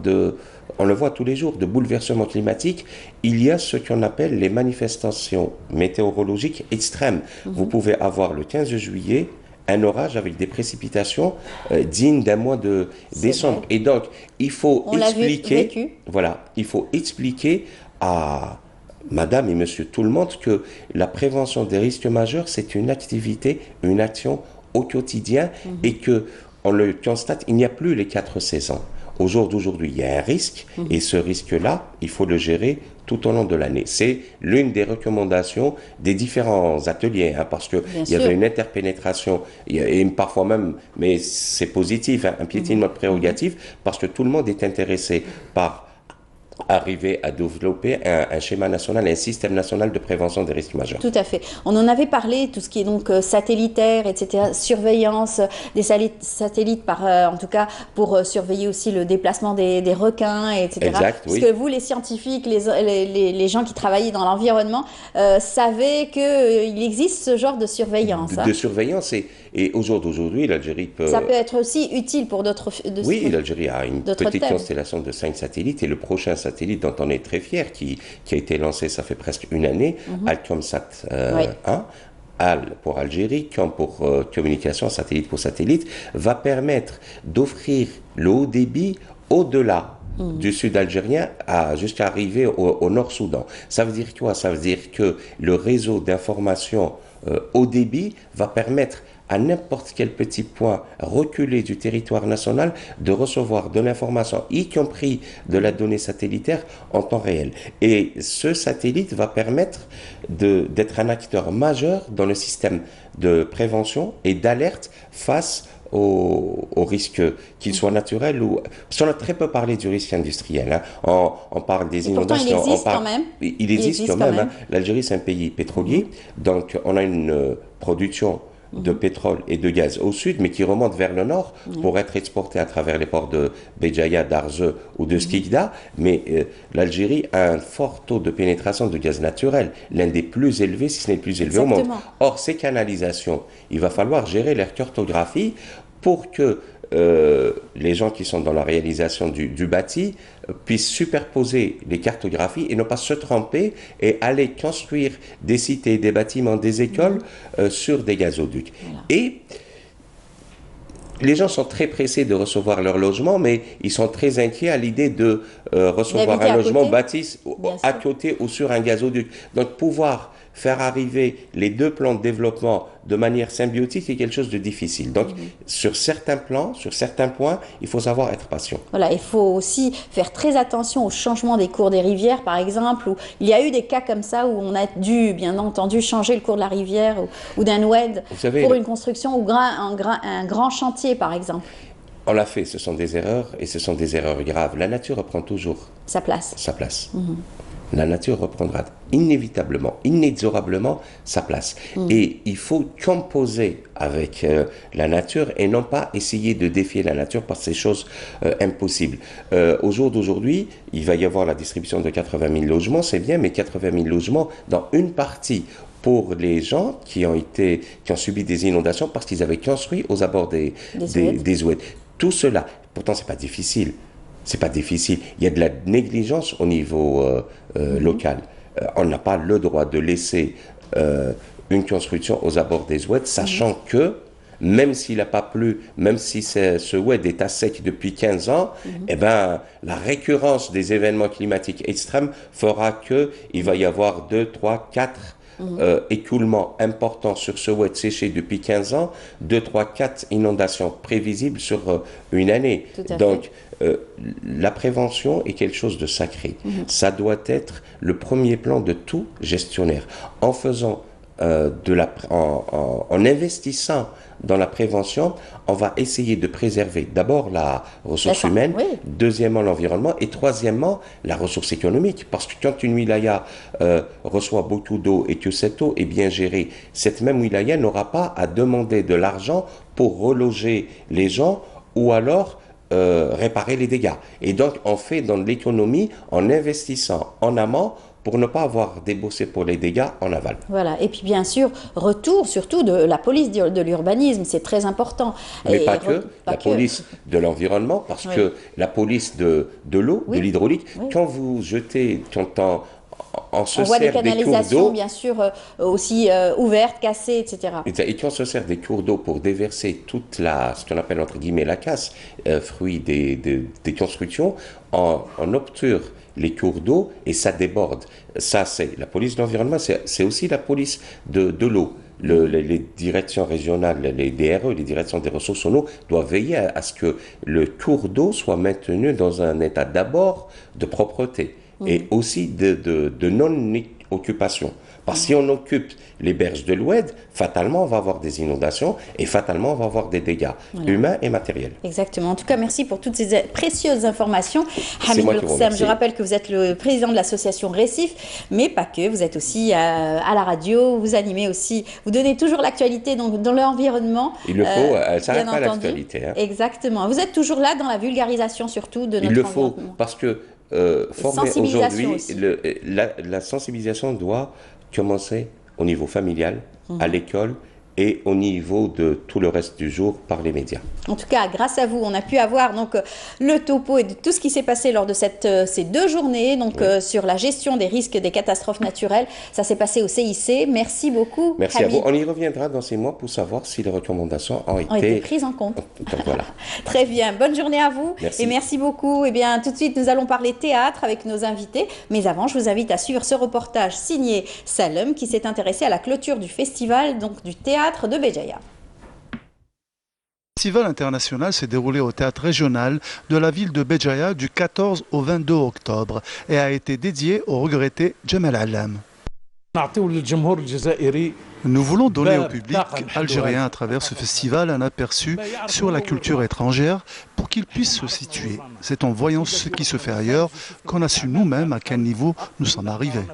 on le voit tous les jours, de bouleversement climatique, il y a ce qu'on appelle les manifestations météorologiques extrêmes. Vous pouvez avoir le 15 juillet un orage avec des précipitations dignes d'un mois de décembre. Et donc, il faut il faut expliquer à madame et monsieur tout le monde que la prévention des risques majeurs, c'est une activité, une action au quotidien et que, on le constate, il n'y a plus les 4 saisons. Au jour d'aujourd'hui, il y a un risque et ce risque-là, il faut le gérer tout au long de l'année. C'est l'une des recommandations des différents ateliers, parce qu'il y avait une interpénétration, et parfois même, mais c'est positif, un piétinement de prérogative, parce que tout le monde est intéressé par arriver à développer un schéma national, un système national de prévention des risques majeurs. Tout à fait. On en avait parlé, tout ce qui est donc satellitaire, etc., surveillance des satellites, en tout cas pour surveiller aussi le déplacement des requins, etc. Exact, parce que vous, les scientifiques, les gens qui travaillent dans l'environnement, savaient qu'il existe ce genre de surveillance. De surveillance, Et au jour d'aujourd'hui, l'Algérie peut... Ça peut être aussi utile pour d'autres... Oui, l'Algérie a une petite thèmes. constellation de 5 satellites et le prochain satellite dont on est très fier, qui a été lancé, ça fait presque une année, Alcomsat 1, AL pour Algérie, comme pour communication, satellite pour satellite, va permettre d'offrir le haut débit au-delà du sud algérien jusqu'à arriver au Nord-Soudan. Ça veut dire quoi? Ça veut dire que le réseau d'information haut débit va permettre à n'importe quel petit point reculé du territoire national de recevoir de l'information, y compris de la donnée satellitaire, en temps réel. Et ce satellite va permettre d'être un acteur majeur dans le système de prévention et d'alerte face aux risques, qu'ils soient naturels ou... Parce qu'on a très peu parlé du risque industriel. Hein. On parle des inondations. Pourtant, il existe quand même. Il existe quand même. Hein. L'Algérie, c'est un pays pétrolier. Donc, on a une production de pétrole et de gaz au sud, mais qui remonte vers le nord pour être exporté à travers les ports de Béjaïa, d'Arzew ou de Skikda. Mais l'Algérie a un fort taux de pénétration de gaz naturel, l'un des plus élevés, si ce n'est le plus élevé au monde. Or, ces canalisations, il va falloir gérer leur cartographie pour que les gens qui sont dans la réalisation du bâti puissent superposer les cartographies et ne pas se tromper et aller construire des cités, des bâtiments, des écoles sur des gazoducs. Voilà. Et les gens sont très pressés de recevoir leur logement, mais ils sont très inquiets à l'idée de recevoir un logement bâti à côté ou sur un gazoduc. Donc pouvoir faire arriver les deux plans de développement de manière symbiotique est quelque chose de difficile. Donc, sur certains plans, sur certains points, il faut savoir être patient. Voilà, il faut aussi faire très attention au changement des cours des rivières, par exemple, où il y a eu des cas comme ça où on a dû, bien entendu, changer le cours de la rivière ou d'un oued pour une construction ou un grand chantier, par exemple. On l'a fait, ce sont des erreurs et ce sont des erreurs graves. La nature reprend toujours sa place. La nature reprendra inévitablement, inexorablement sa place. Et il faut composer avec la nature et non pas essayer de défier la nature par ces choses impossibles. Au jour d'aujourd'hui, il va y avoir la distribution de 80 000 logements, c'est bien, mais 80 000 logements dans une partie pour les gens qui ont subi des inondations parce qu'ils avaient construit aux abords des oueds. Tout cela, pourtant c'est pas difficile. C'est pas difficile. Il y a de la négligence au niveau local. On n'a pas le droit de laisser une construction aux abords des oueds, sachant que, même s'il n'a pas plu, même si ce oued est à sec depuis 15 ans, eh ben, la récurrence des événements climatiques extrêmes fera qu'il va y avoir 2, 3, 4 écoulements importants sur ce oued séché depuis 15 ans, 2, 3, 4 inondations prévisibles sur une année. Donc, la prévention est quelque chose de sacré. Ça doit être le premier plan de tout gestionnaire. En faisant en investissant dans la prévention, on va essayer de préserver d'abord la ressource humaine, deuxièmement l'environnement et troisièmement la ressource économique. Parce que quand une wilaya reçoit beaucoup d'eau et que cette eau est bien gérée, cette même wilaya n'aura pas à demander de l'argent pour reloger les gens ou alors réparer les dégâts. Et donc on fait dans l'économie en investissant en amont pour ne pas avoir déboursé pour les dégâts en aval. Voilà, et puis bien sûr, retour surtout de la police de l'urbanisme, c'est très important. Mais pas que, la police de l'environnement, parce que la police de l'eau, de l'hydraulique, quand vous jetez, on se voit sert des canalisations, bien sûr, aussi ouvertes, cassées, etc. Et quand on se sert des cours d'eau pour déverser toute ce qu'on appelle entre guillemets la casse, fruit des constructions, on obture les cours d'eau et ça déborde. Ça, c'est la police de l'environnement, c'est aussi la police de l'eau. Les directions régionales, les DRE, les directions des ressources en eau, doivent veiller à ce que le cours d'eau soit maintenu dans un état d'abord de propreté et aussi de non-occupation. Parce que si on occupe les berges de l'Oued, fatalement on va avoir des inondations et fatalement on va avoir des dégâts humains et matériels. Exactement. En tout cas, merci pour toutes ces précieuses informations. Hamid Belkacem, je rappelle que vous êtes le président de l'association Récif, mais pas que. Vous êtes aussi à la radio, vous animez aussi, vous donnez toujours l'actualité dans l'environnement. Il le faut, elle ne s'arrête pas à l'actualité. Hein. Exactement. Vous êtes toujours là dans la vulgarisation surtout de notre environnement. Il le faut, parce que former aujourd'hui, la sensibilisation doit commencer au niveau familial, à l'école et au niveau de tout le reste du jour par les médias. En tout cas, grâce à vous, on a pu avoir donc le topo et de tout ce qui s'est passé lors de ces 2 journées donc sur la gestion des risques des catastrophes naturelles. Ça s'est passé au CIC. Merci beaucoup. Merci Hamid. à vous. On y reviendra dans 6 mois pour savoir si les recommandations ont été été prises en compte. Donc voilà. Très bien. Bonne journée à vous. Merci. Et merci beaucoup. Eh bien, tout de suite, nous allons parler théâtre avec nos invités. Mais avant, je vous invite à suivre ce reportage signé Salem qui s'est intéressé à la clôture du festival donc du théâtre de Béjaïa. Le festival international s'est déroulé au théâtre régional de la ville de Béjaïa du 14 au 22 octobre et a été dédié au regretté Jamal Alam. Nous voulons donner au public algérien à travers ce festival un aperçu sur la culture étrangère pour qu'il puisse se situer. C'est en voyant ce qui se fait ailleurs qu'on a su nous-mêmes à quel niveau nous sommes arrivés.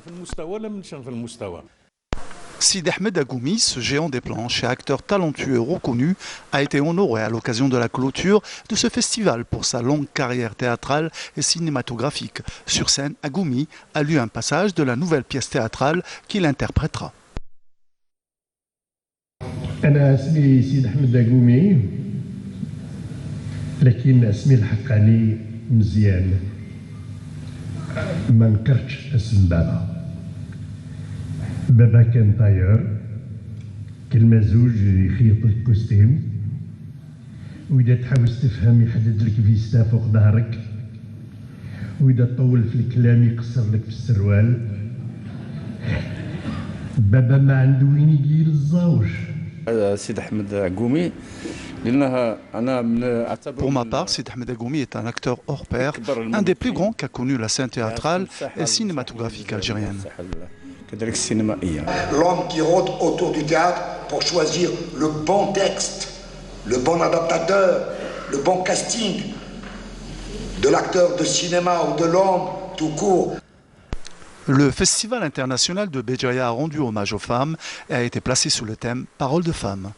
Sid Ahmed Agoumi, ce géant des planches et acteur talentueux reconnu, a été honoré à l'occasion de la clôture de ce festival pour sa longue carrière théâtrale et cinématographique. Sur scène, Agoumi a lu un passage de la nouvelle pièce théâtrale qu'il interprétera. أنا اسمي سيد أحمد أقومي لكن اسمي الحقاني مزيان ما نكرتش اسم بابا. بابا كان طاير كان مزوج يخيط الكوستيم وإذا تحاول تفهم يحدد لك فيستا فوق ظهرك وإذا تطول في الكلام يقصر لك في السروال. بابا ما عنده وين يجي للزوج. Pour ma part, Sid Ahmed Agoumi est un acteur hors pair, un des plus grands qu'a connu la scène théâtrale et cinématographique algérienne. L'homme qui rôde autour du théâtre pour choisir le bon texte, le bon adaptateur, le bon casting de l'acteur de cinéma ou de l'homme tout court. Le Festival international de Béjaïa a rendu hommage aux femmes et a été placé sous le thème « Paroles de femmes ».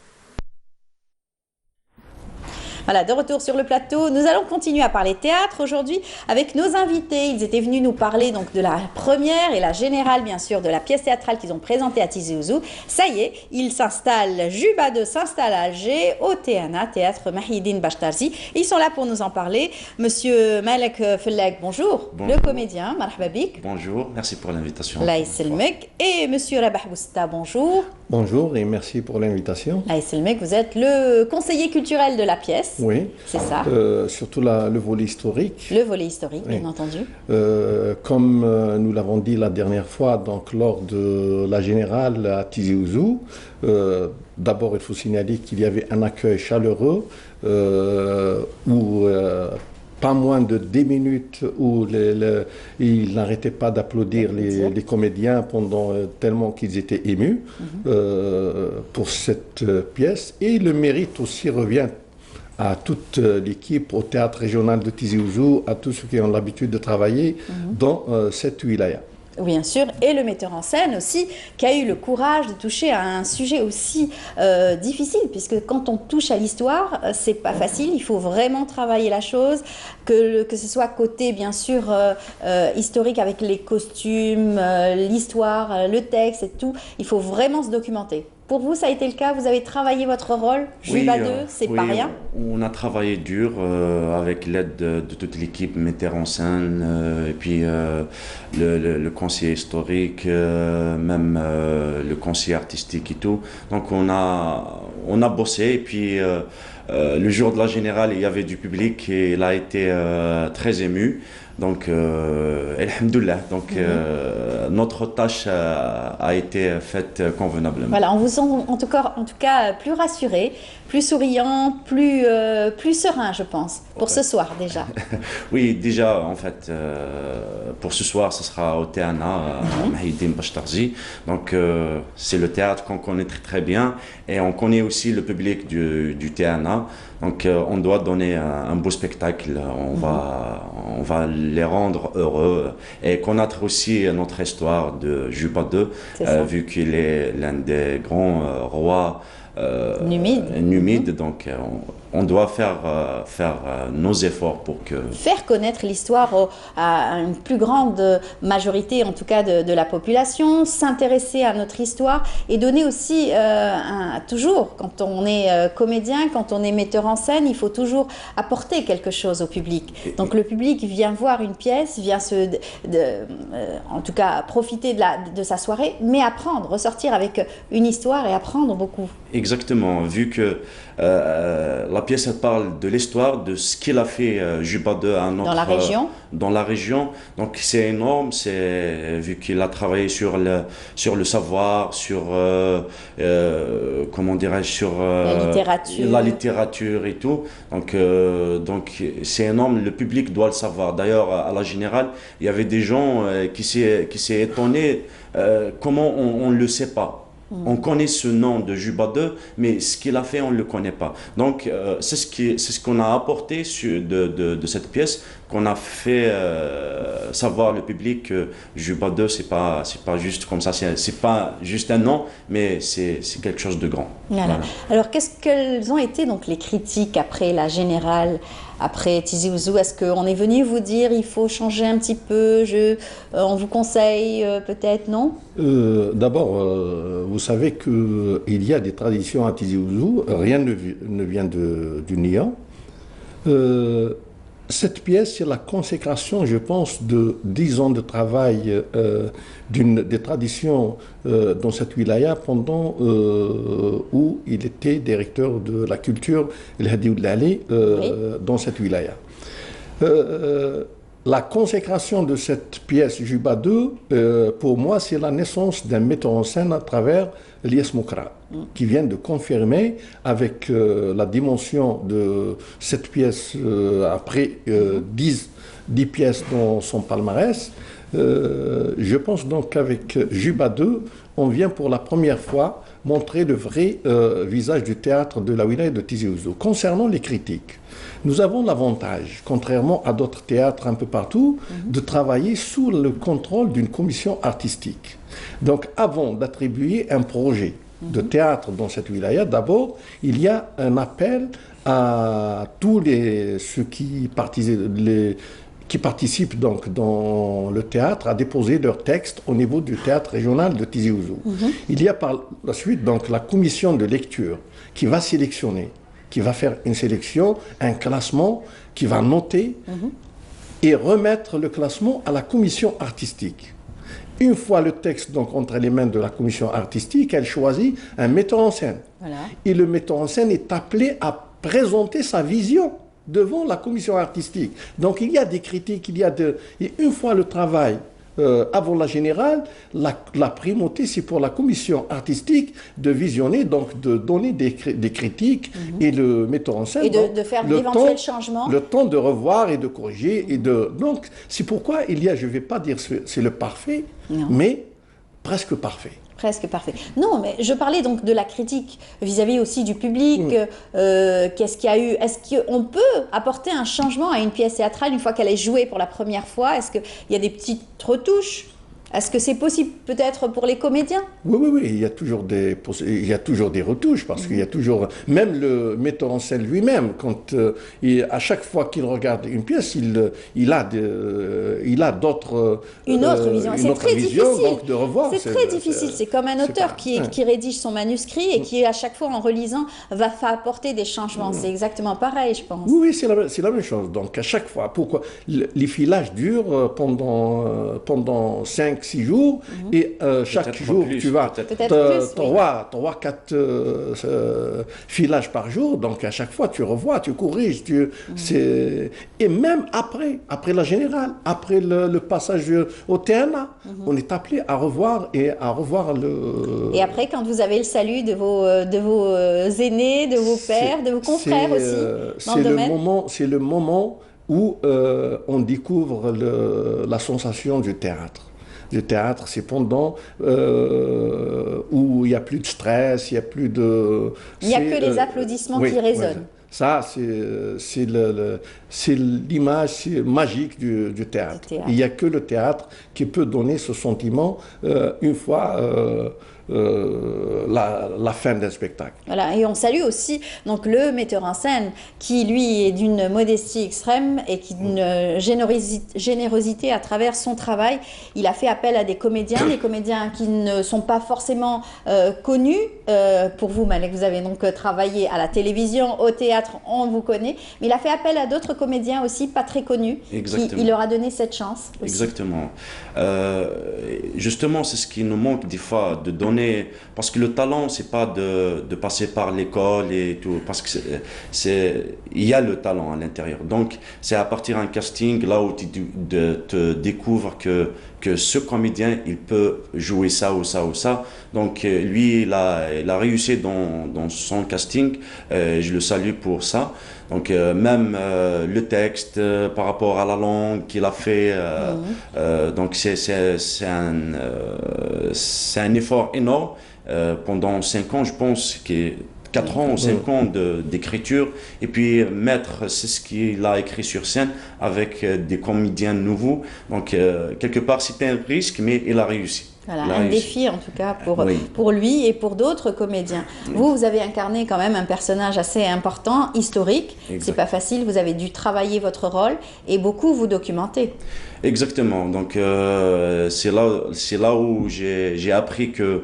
Voilà, de retour sur le plateau, nous allons continuer à parler théâtre aujourd'hui avec nos invités. Ils étaient venus nous parler donc de la première et la générale, bien sûr, de la pièce théâtrale qu'ils ont présentée à Tizi Ouzou. Ça y est, ils s'installent, Juba 2 s'installe à Alger, au TNA, Théâtre Mahidine Bachtarzi. Ils sont là pour nous en parler. Monsieur Malek Felleg, bonjour. Le comédien, marhaba bik. Bonjour, merci pour l'invitation. Allah yselmek. Et monsieur Rabah Bousta, bonjour. Bonjour et merci pour l'invitation. Allah yselmek, vous êtes le conseiller culturel de la pièce. Oui, c'est ça. Surtout le volet historique. Le volet historique, oui. Bien entendu. Comme nous l'avons dit la dernière fois, donc lors de la générale à Tizi Ouzou, d'abord il faut signaler qu'il y avait un accueil chaleureux où pas moins de 10 minutes où ils n'arrêtaient pas d'applaudir les comédiens pendant tellement qu'ils étaient émus pour cette pièce. Et le mérite aussi revient à toute l'équipe, au théâtre régional de Tizi Ouzou, à tous ceux qui ont l'habitude de travailler dans cette wilaya. Bien sûr, et le metteur en scène aussi, qui a eu le courage de toucher à un sujet aussi difficile, puisque quand on touche à l'histoire, c'est pas facile, il faut vraiment travailler la chose, que ce soit côté bien sûr historique avec les costumes, l'histoire, le texte et tout, il faut vraiment se documenter. Pour vous, ça a été le cas? Vous avez travaillé votre rôle? Juba 2, c'est pas rien? On a travaillé dur avec l'aide de toute l'équipe, metteur en scène, et puis le conseiller historique, même le conseiller artistique et tout. Donc on a bossé, et puis le jour de la générale, il y avait du public et il a été très ému. Donc, alhamdoulilah, donc notre tâche a été faite convenablement. Voilà, on vous sent en tout cas plus rassuré, plus souriant, plus serein, je pense, pour ce soir déjà. Oui, déjà, en fait, pour ce soir, ce sera au TNA, Mahidine Bachtarzi. Donc, c'est le théâtre qu'on connaît très, très bien, et on connaît aussi le public du TNA. Donc, on doit donner un beau spectacle. On va les rendre heureux et connaître aussi notre histoire de Juba 2, vu qu'il est l'un des grands rois numide. Donc on doit faire nos efforts pour que... Faire connaître l'histoire à une plus grande majorité, en tout cas de la population, s'intéresser à notre histoire et donner aussi, toujours, quand on est comédien, quand on est metteur en scène, il faut toujours apporter quelque chose au public. Donc le public vient voir une pièce, vient en tout cas profiter de sa soirée, mais apprendre, ressortir avec une histoire et apprendre beaucoup. Exactement, vu que la pièce elle parle de l'histoire, de ce qu'il a fait Juba II à notre, dans la région. Donc c'est énorme, vu qu'il a travaillé sur le savoir, sur comment dirais-je, sur la littérature et tout. Donc c'est énorme, le public doit le savoir. D'ailleurs à la Générale, il y avait des gens qui s'est étonnés comment on ne le sait pas. On connaît ce nom de Juba II, mais ce qu'il a fait, on ne le connaît pas. Donc, c'est ce qu'on a apporté de cette pièce, qu'on a fait savoir le public que Juba II, c'est pas juste comme ça, c'est pas juste un nom, mais c'est quelque chose de grand. Voilà. Alors, quelles ont été donc les critiques après la Générale, après Tizi Ouzou? Est-ce qu'on est venu vous dire il faut changer un petit peu, on vous conseille peut-être, non? D'abord, vous savez qu'il y a des traditions à Tizi Ouzou, rien ne vient du néant. Cette pièce, c'est la consécration, je pense, de 10 ans de travail des traditions dans cette wilaya pendant où il était directeur de la culture, El Hadi Oudlali, dans cette wilaya. La consécration de cette pièce Juba II, pour moi, c'est la naissance d'un metteur en scène à travers Elias Moukra, qui vient de confirmer avec la dimension de cette pièce après 10 pièces dans son palmarès. Je pense donc qu'avec Juba II, on vient pour la première fois montrer le vrai visage du théâtre de la wilaya de Tizi Ouzou. Concernant les critiques, nous avons l'avantage, contrairement à d'autres théâtres un peu partout, de travailler sous le contrôle d'une commission artistique. Donc avant d'attribuer un projet de théâtre dans cette wilaya, d'abord, il y a un appel à tous ceux qui participent donc dans le théâtre à déposer leurs textes au niveau du théâtre régional de Tizi Ouzou. Il y a par la suite donc la commission de lecture qui va sélectionner, qui va faire une sélection, un classement, qui va noter et remettre le classement à la commission artistique. Une fois le texte donc entre les mains de la commission artistique, elle choisit un metteur en scène. Voilà. Et le metteur en scène est appelé à présenter sa vision devant la commission artistique. Donc il y a des critiques, et une fois le travail avant la Générale, la primauté c'est pour la commission artistique de visionner, donc de donner des critiques et le metteur en scène. Et de faire d'éventuels changements. Le temps de revoir et de corriger. Donc c'est pourquoi il y a, je ne vais pas dire c'est le parfait, mais presque parfait. Presque parfait. Non, mais je parlais donc de la critique vis-à-vis aussi du public. Qu'est-ce qu'il y a eu? Est-ce qu'on peut apporter un changement à une pièce théâtrale une fois qu'elle est jouée pour la première fois? Est-ce qu'il y a des petites retouches? Est-ce que c'est possible peut-être pour les comédiens? Oui, il y a toujours des retouches, parce qu'il y a toujours, même le metteur en scène lui-même, à chaque fois qu'il regarde une pièce, il a d'autres... Une autre vision, c'est très difficile. Donc de revoir, c'est très difficile, c'est comme un auteur qui rédige son manuscrit et qui à chaque fois en relisant va apporter des changements. C'est exactement pareil, je pense. Oui, c'est la même chose. Donc à chaque fois, pourquoi les filages durent pendant 5-6 jours, et chaque jour tu vas 3-4 filages par jour, donc à chaque fois tu revois, tu corriges, et même après la Générale, après le passage au TNA, on est appelé à revoir le... Et après, quand vous avez le salut de vos aînés, de vos pères, de vos confrères aussi, c'est le moment où on découvre la sensation du théâtre. Le théâtre, c'est pendant où il n'y a plus de stress, il n'y a plus de... Il n'y a que les applaudissements qui résonnent. Ça, c'est l'image magique du théâtre. Il n'y a que le théâtre qui peut donner ce sentiment une fois la fin d'un spectacle. Voilà, et on salue aussi donc, le metteur en scène qui, lui, est d'une modestie extrême et qui d'une générosité à travers son travail. Il a fait appel à des comédiens qui ne sont pas forcément connus. Pour vous, Malek, vous avez donc travaillé à la télévision, au théâtre, on vous connaît, mais il a fait appel à d'autres comédiens aussi, pas très connus. Exactement. Il leur a donné cette chance aussi. Exactement. Justement, c'est ce qui nous manque des fois, de donner, parce que le talent, c'est pas de passer par l'école et tout, parce que il y a le talent à l'intérieur. Donc, c'est à partir d'un casting, là où tu te découvres que ce comédien, il peut jouer ça ou ça ou ça. Donc, lui, il a réussi dans son casting. Je le salue pour ça. Donc, même le texte par rapport à la langue qu'il a fait, donc c'est un effort énorme pendant 5 ans, je pense, 4 ans ou 5 ans d'écriture, et puis mettre c'est ce qu'il a écrit sur scène avec des comédiens nouveaux. Donc, quelque part, c'était un risque, mais il a réussi. Voilà, un défi en tout cas pour lui et pour d'autres comédiens. Vous avez incarné quand même un personnage assez important, historique. C'est pas facile, vous avez dû travailler votre rôle et beaucoup vous documenter. Exactement, donc c'est là où j'ai appris que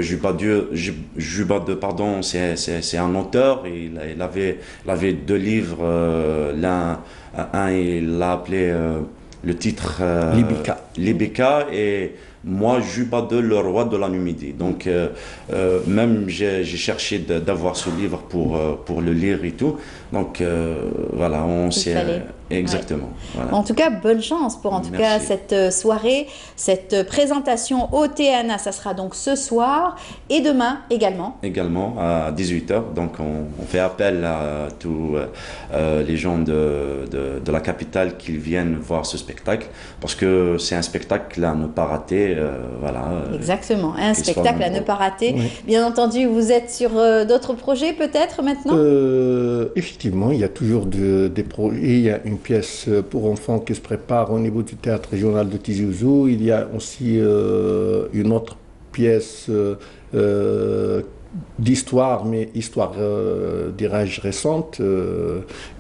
Juba II, pardon, c'est un auteur. Il avait 2 livres, un il l'a appelé le titre Libika, et moi, Juba II, le roi de la Numidie. Donc, même j'ai cherché d'avoir ce livre pour le lire et tout. Donc, voilà, on s'est... Exactement. Ouais. Voilà. En tout cas, bonne chance pour cette soirée, cette présentation au TNA. Ça sera donc ce soir et demain également. Également à 18h. Donc on fait appel à tous les gens de la capitale qui viennent voir ce spectacle, parce que c'est un spectacle à ne pas rater. Voilà. Exactement, un spectacle à ne pas rater. Oui. Bien entendu, vous êtes sur d'autres projets peut-être maintenant? Effectivement, il y a toujours des projets. Il y a une pièce pour enfants qui se prépare au niveau du théâtre régional de Tizi Ouzou. Il y a aussi une autre pièce d'histoire, mais histoire, dirais-je, récente.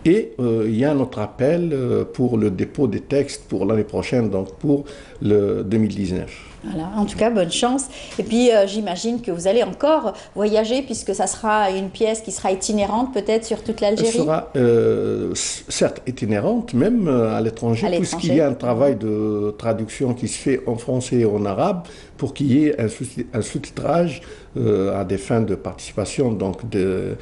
Et il y a un autre appel pour le dépôt des textes pour l'année prochaine, donc pour le 2019. Voilà, en tout cas, bonne chance. Et puis, j'imagine que vous allez encore voyager, puisque ça sera une pièce qui sera itinérante, peut-être, sur toute l'Algérie. Elle sera, certes, itinérante, même à l'étranger, puisqu'il y a un travail de traduction qui se fait en français et en arabe, pour qu'il y ait un sous-titrage à des fins de participation, donc des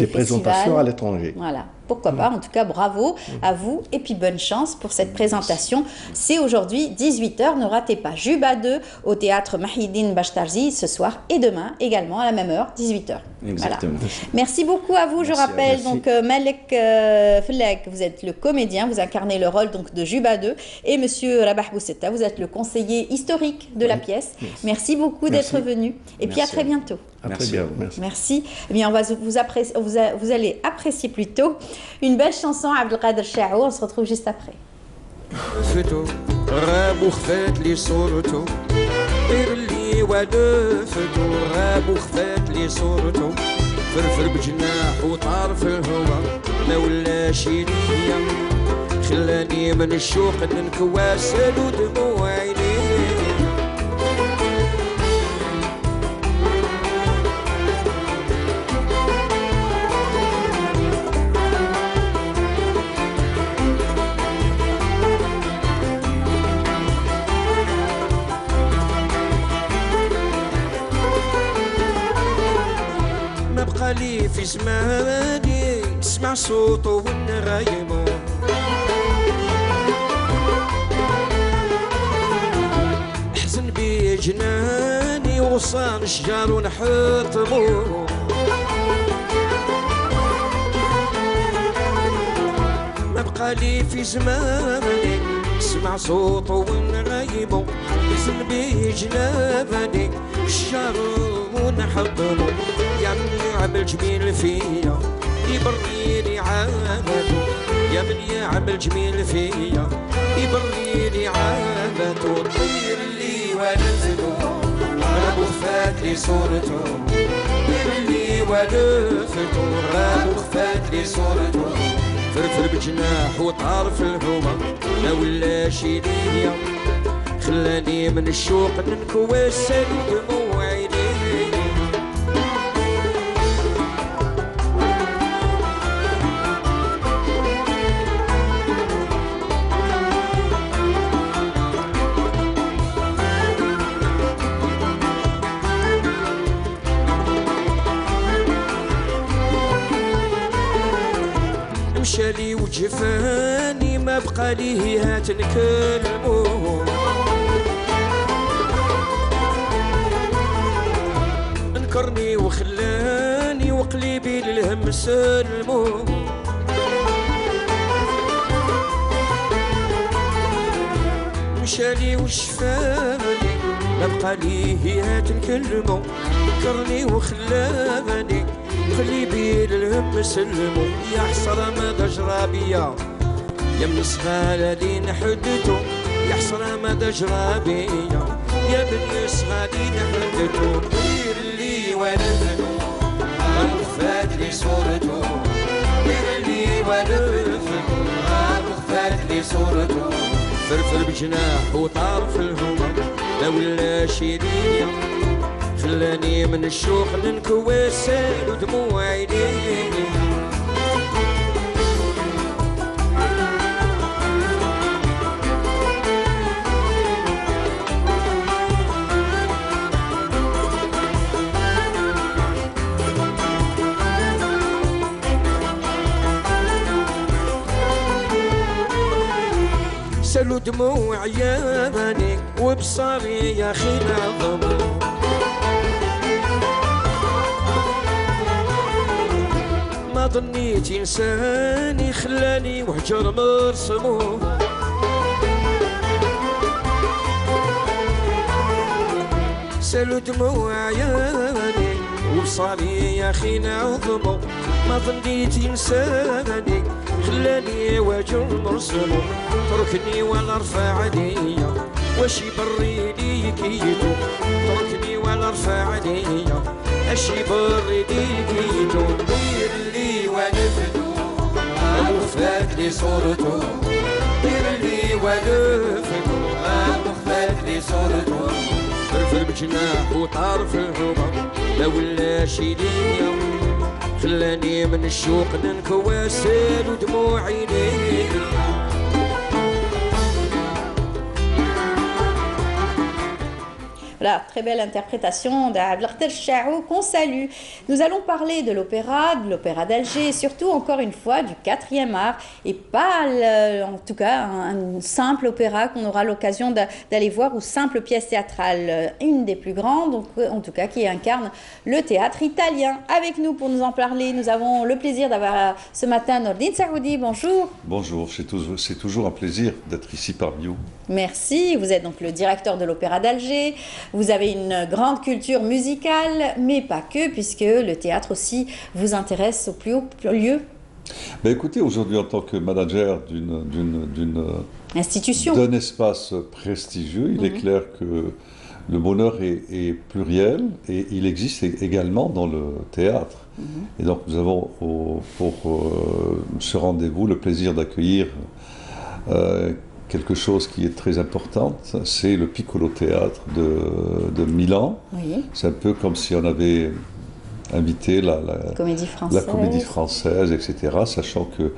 présentations à l'étranger. Voilà. Pourquoi pas, en tout cas bravo à vous et puis bonne chance pour cette présentation. C'est aujourd'hui 18h, ne ratez pas Juba II au théâtre Mahidine Bachtarzi ce soir et demain également à la même heure, 18h. Exactement. Voilà. Merci beaucoup à vous, je rappelle donc Malek Fellek, vous êtes le comédien, vous incarnez le rôle donc de Juba II, et monsieur Rabah Boussetta, vous êtes le conseiller historique de la pièce. Merci beaucoup d'être venu et puis à très bientôt. Très bien, merci. Merci. Eh bien, vous allez apprécier plutôt une belle chanson, Abdelkader Chaou. On se retrouve juste après. لي في زماني نسمع صوته ونغايمه حزن بي جناني وصان شجار ونحطمه ما بقى لي في زماني نسمع صوته ونغايمه حزن بي جناني شجار ونحطمه يعني عمل جميل فيا يبريني عافاته يا من يعمل جميل فيا يبريني عافاته طير لي ونزله غاب وخفات لي صورته طير لي ونفته غاب وخفات لي صورته فرفر بجناح وطار في الهوما ما ولا شي دنيا خلاني من الشوق ننكوس دموع عيني مشالي وجفاني ما بقى ليه هات نكلمو انكرني وخلاني وقلبي للهم سلمو مشالي وشفاني ما بقى ليه هات نكلمو انكرني وخلاني قلبي للهم سلمو يا حسرة ما جرى بيا يا من صغار دين حدتو يا حسرة ما جرى بيا يا من صغار دين حدتو طير لي ونفنو غرفات لي صورتو طير لي ونفنو غرفات لي صورتو فرفر بجناح وطار في الهما لا ولا شي دنيا خلاني من الشوق ننكوس ودموع عيني سلو دموع ياباني وبصاري يا خي نعظمو ما ظنيت انساني خلاني وحجر مرسمو سالو دموع عياني وبصالي يا خي نعظمو ما ظنيت انساني خلاني وجه مرسمو تركني ولا رفع عليا واش يبريني كيدو تركني ولا رفع عليا اش يبريني كيدو طير لي ونفدو وخفات لي صورته طير لي ونفدو وخفات لي صورته فرفر بجناح وطار في الهما لا ولا شي دنيا خلاني من الشوق ننكواسل ودموع عيني. Voilà, très belle interprétation d'Abdelghder Chahou qu'on salue. Nous allons parler de l'opéra d'Alger et surtout encore une fois du 4e art et pas en tout cas un simple opéra qu'on aura l'occasion d'aller voir ou simple pièce théâtrale, une des plus grandes donc, en tout cas qui incarne le théâtre italien. Avec nous pour nous en parler, nous avons le plaisir d'avoir ce matin Nordine Saoudi, bonjour. Bonjour, c'est toujours un plaisir d'être ici parmi vous. Merci, vous êtes donc le directeur de l'Opéra d'Alger, vous avez une grande culture musicale, mais pas que, puisque le théâtre aussi vous intéresse au plus haut lieu. Ben écoutez, aujourd'hui en tant que manager d'une institution, d'un espace prestigieux, il est clair que le bonheur est pluriel et il existe également dans le théâtre. Et donc nous avons pour ce rendez-vous le plaisir d'accueillir quelque chose qui est très important, c'est le Piccolo Théâtre de Milan. Oui. C'est un peu comme si on avait invité la comédie française, etc., sachant que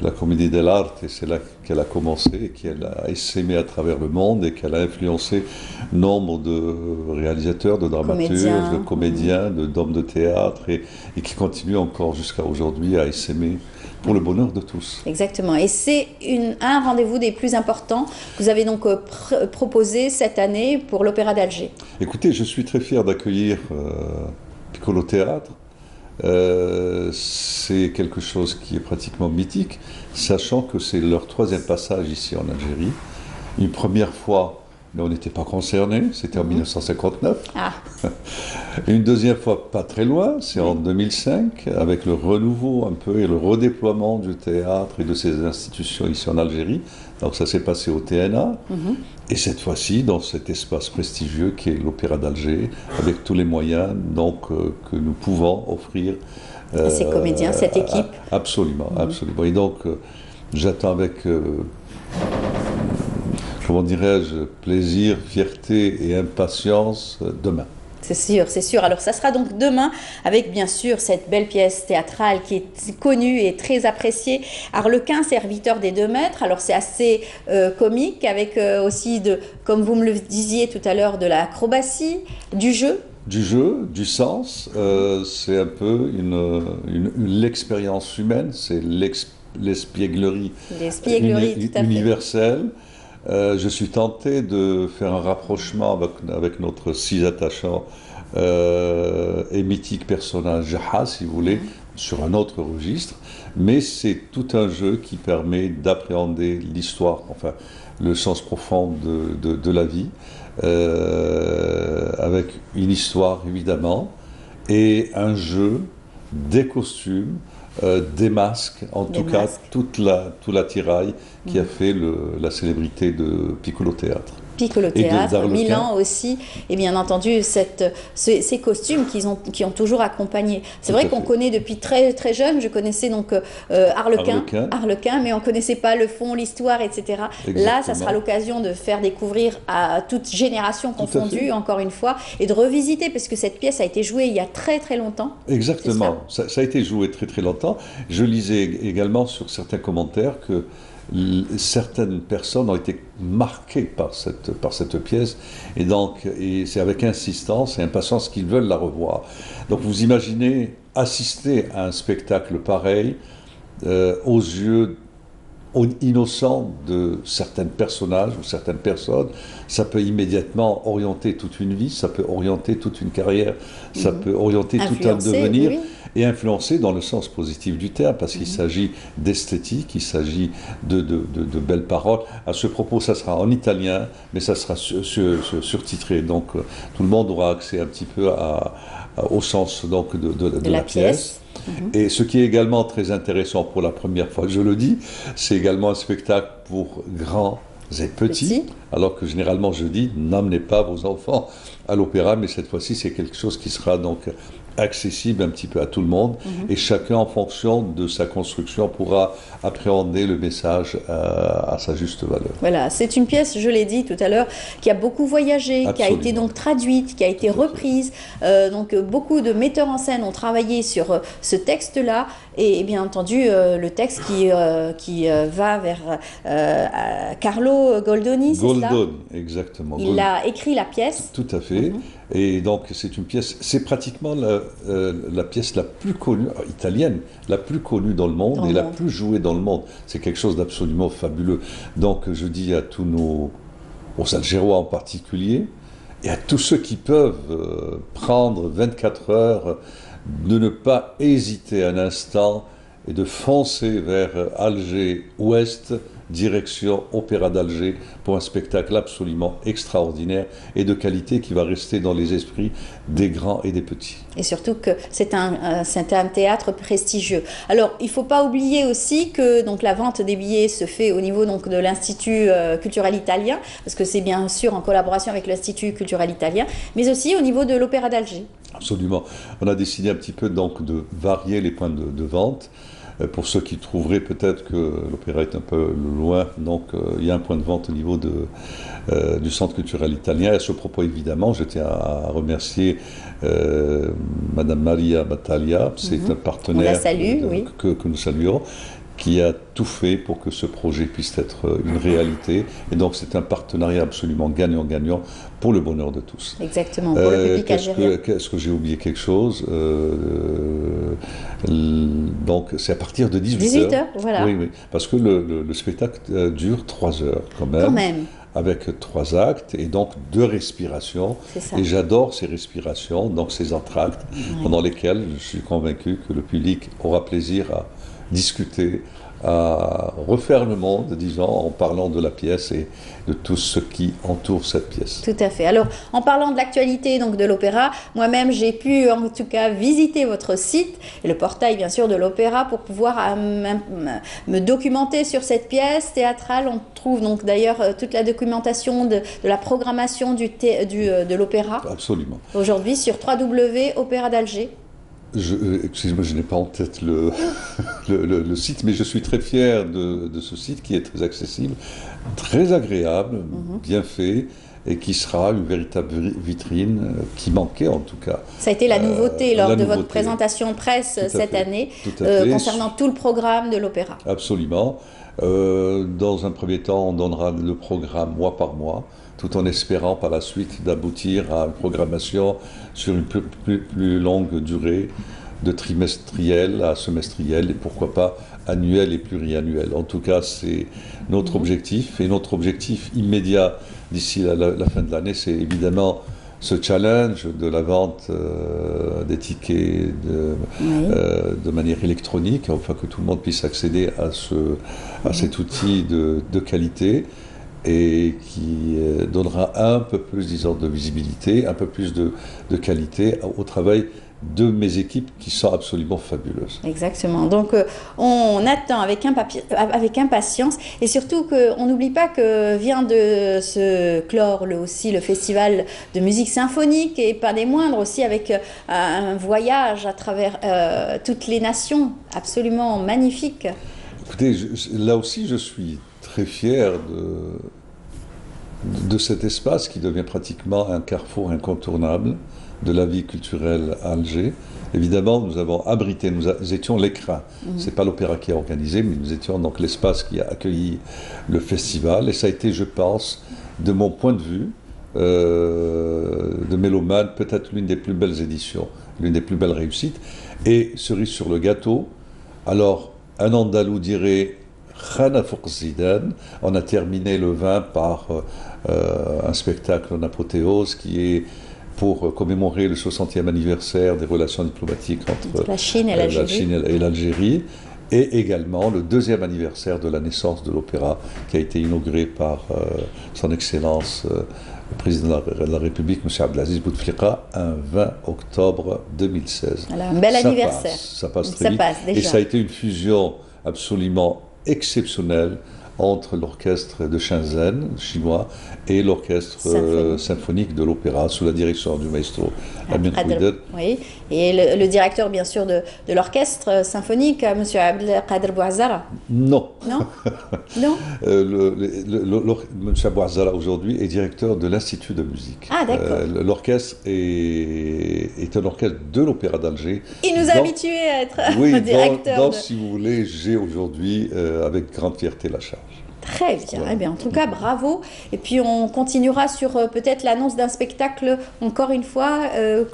la comédie dell'arte, c'est là qu'elle a commencé, et qu'elle a essaimé à travers le monde, et qu'elle a influencé nombre de réalisateurs, de dramaturges, de comédiens, d'hommes de théâtre, et qui continue encore jusqu'à aujourd'hui à essaimer pour le bonheur de tous. Exactement. Et c'est un rendez-vous des plus importants que vous avez donc proposé cette année pour l'Opéra d'Alger. Écoutez, je suis très fier d'accueillir Piccolo Théâtre. C'est quelque chose qui est pratiquement mythique, sachant que c'est leur 3e passage ici en Algérie. Une première fois mais on n'était pas concernés, c'était en 1959. Ah. Une deuxième fois, pas très loin, c'est en 2005, avec le renouveau un peu et le redéploiement du théâtre et de ses institutions ici en Algérie. Donc ça s'est passé au TNA, et cette fois-ci dans cet espace prestigieux qui est l'Opéra d'Alger, avec tous les moyens donc, que nous pouvons offrir à ces comédiens, cette équipe. Absolument, absolument. Et donc j'attends avec, comment dirais-je, plaisir, fierté et impatience demain. C'est sûr, c'est sûr. Alors ça sera donc demain avec bien sûr cette belle pièce théâtrale qui est connue et très appréciée, Arlequin, serviteur des 2 maîtres. Alors c'est assez comique avec aussi, comme vous me le disiez tout à l'heure, de l'acrobatie, du jeu. Du jeu, du sens, c'est un peu l'expérience humaine, c'est l'espièglerie universelle. Je suis tenté de faire un rapprochement avec notre si attachant et mythique personnage Jaha, si vous voulez, sur un autre registre, mais c'est tout un jeu qui permet d'appréhender l'histoire, enfin le sens profond de la vie, avec une histoire évidemment, et un jeu, des costumes, des masques, en tout cas tout l'attirail qui a fait la célébrité de Piccolo Théâtre. Piccolo Théâtre, Milan aussi, et bien entendu ces costumes qui ont toujours accompagné. C'est vrai qu'on connaît depuis très très jeune, je connaissais donc Arlequin, mais on ne connaissait pas le fond, l'histoire, etc. Exactement. Là, ça sera l'occasion de faire découvrir à toute génération confondue, encore une fois, et de revisiter, parce que cette pièce a été jouée il y a très très longtemps. Exactement, ça a été joué très très longtemps. Je lisais également sur certains commentaires que certaines personnes ont été marquées par cette pièce, et donc c'est avec insistance et impatience qu'ils veulent la revoir. Donc vous imaginez assister à un spectacle pareil aux yeux innocents de certains personnages ou certaines personnes. Ça peut immédiatement orienter toute une vie, ça peut orienter toute une carrière, ça peut orienter tout un devenir. Oui. Et influencer dans le sens positif du terme, parce qu'il s'agit d'esthétique, il s'agit de belles paroles. À ce propos, ça sera en italien, mais ça sera surtitré, donc tout le monde aura accès un petit peu au sens donc, de la pièce. Et ce qui est également très intéressant pour la première fois, je le dis, c'est également un spectacle pour grands et petits, alors que généralement je dis, n'emmenez pas vos enfants à l'opéra, mais cette fois-ci c'est quelque chose qui sera donc accessible un petit peu à tout le monde, et chacun en fonction de sa construction pourra appréhender le message à sa juste valeur. Voilà, c'est une pièce, je l'ai dit tout à l'heure, qui a beaucoup voyagé, qui a été donc traduite, qui a été reprise, donc beaucoup de metteurs en scène ont travaillé sur ce texte-là, et bien entendu le texte qui va vers Carlo Goldoni, c'est cela ? Goldoni, exactement. Il a écrit la pièce. Tout à fait. Et donc c'est une pièce, c'est pratiquement la pièce la plus connue, italienne, la plus connue dans le monde et la plus jouée dans le monde. C'est quelque chose d'absolument fabuleux. Donc je dis à tous aux Algérois en particulier, et à tous ceux qui peuvent prendre 24 heures, de ne pas hésiter un instant et de foncer vers Alger Ouest, direction Opéra d'Alger, pour un spectacle absolument extraordinaire et de qualité qui va rester dans les esprits des grands et des petits. Et surtout que c'est un théâtre prestigieux. Alors, il ne faut pas oublier aussi que donc, la vente des billets se fait au niveau donc, de l'Institut culturel italien, parce que c'est bien sûr en collaboration avec l'Institut culturel italien, mais aussi au niveau de l'Opéra d'Alger. Absolument. On a décidé un petit peu donc, de varier les points de vente. Pour ceux qui trouveraient peut-être que l'opéra est un peu loin, donc il y a un point de vente au niveau du Centre culturel italien. Et à ce propos, évidemment, je tiens à remercier Madame Maria Battaglia, c'est un partenaire que nous saluons, qui a tout fait pour que ce projet puisse être une réalité. Et donc c'est un partenariat absolument gagnant-gagnant pour le bonheur de tous. Exactement, pour le public algérien. Est-ce que j'ai oublié quelque chose donc c'est à partir de 18h. Voilà. Oui, parce que le spectacle dure 3 heures quand même. Avec 3 actes et donc 2 respirations. Et j'adore ces respirations, donc ces entr'actes, pendant lesquels je suis convaincu que le public aura plaisir à discuter, à refaire le monde, disons, en parlant de la pièce et de tout ce qui entoure cette pièce. Tout à fait. Alors, en parlant de l'actualité donc de l'opéra, moi-même j'ai pu en tout cas visiter votre site et le portail bien sûr de l'opéra pour pouvoir me documenter sur cette pièce théâtrale. On trouve donc d'ailleurs toute la documentation de la programmation de l'opéra. Absolument. Aujourd'hui sur www.opéra d'Alger. Excusez-moi, je n'ai pas en tête le site, mais je suis très fier de ce site qui est très accessible, très agréable, bien fait, et qui sera une véritable vitrine qui manquait en tout cas. Ça a été la nouveauté lors de votre présentation presse cette année, concernant tout le programme de l'opéra. Absolument. Dans un premier temps, on donnera le programme mois par mois, tout en espérant par la suite d'aboutir à une programmation sur une plus longue durée, de trimestriel à semestriel et pourquoi pas annuel et pluriannuel. En tout cas, c'est notre objectif, et notre objectif immédiat d'ici la fin de l'année, c'est évidemment ce challenge de la vente des tickets de manière électronique, enfin que tout le monde puisse accéder à cet outil de qualité, et qui donnera un peu plus, disons, de visibilité, un peu plus de qualité au travail de mes équipes qui sont absolument fabuleuses. Exactement. Donc on attend avec impatience, et surtout qu'on n'oublie pas que vient de se clore aussi le festival de musique symphonique, et pas des moindres aussi, avec un voyage à travers toutes les nations absolument magnifique. Écoutez, là aussi je suis très fier de cet espace qui devient pratiquement un carrefour incontournable de la vie culturelle à Alger. Évidemment, nous avons abrité, nous étions l'écrin. C'est pas l'opéra qui a organisé, mais nous étions donc l'espace qui a accueilli le festival. Et ça a été, je pense, de mon point de vue, de mélomane, peut-être l'une des plus belles éditions, l'une des plus belles réussites. Et cerise sur le gâteau, alors un Andalou dirait Khana Fouq Zidane. On a terminé le 20 par un spectacle en apothéose qui est pour commémorer le 60e anniversaire des relations diplomatiques entre la Chine et l'Algérie, et également le 2e anniversaire de la naissance de l'opéra qui a été inauguré par son Excellence le président de la République, M. Abdelaziz Bouteflika, un 20 octobre 2016. Alors, un bel anniversaire. Ça passe très vite. Et ça a été une fusion absolument exceptionnelle entre l'orchestre de Shenzhen, chinois, et l'orchestre symphonique de l'opéra, sous la direction du maestro Amin Kouider. Oui, et le directeur, bien sûr, de l'orchestre symphonique, M. Abdelkader Bouazara. Non. Non. Non. M. Bouazara, aujourd'hui, est directeur de l'Institut de musique. Ah, d'accord. L'orchestre est un orchestre de l'Opéra d'Alger. Il nous a habitués à être directeur. Donc, si vous voulez, j'ai aujourd'hui, avec grande fierté, la charge. Très bien. Eh bien, en tout cas, bravo. Et puis, on continuera sur peut-être l'annonce d'un spectacle, encore une fois,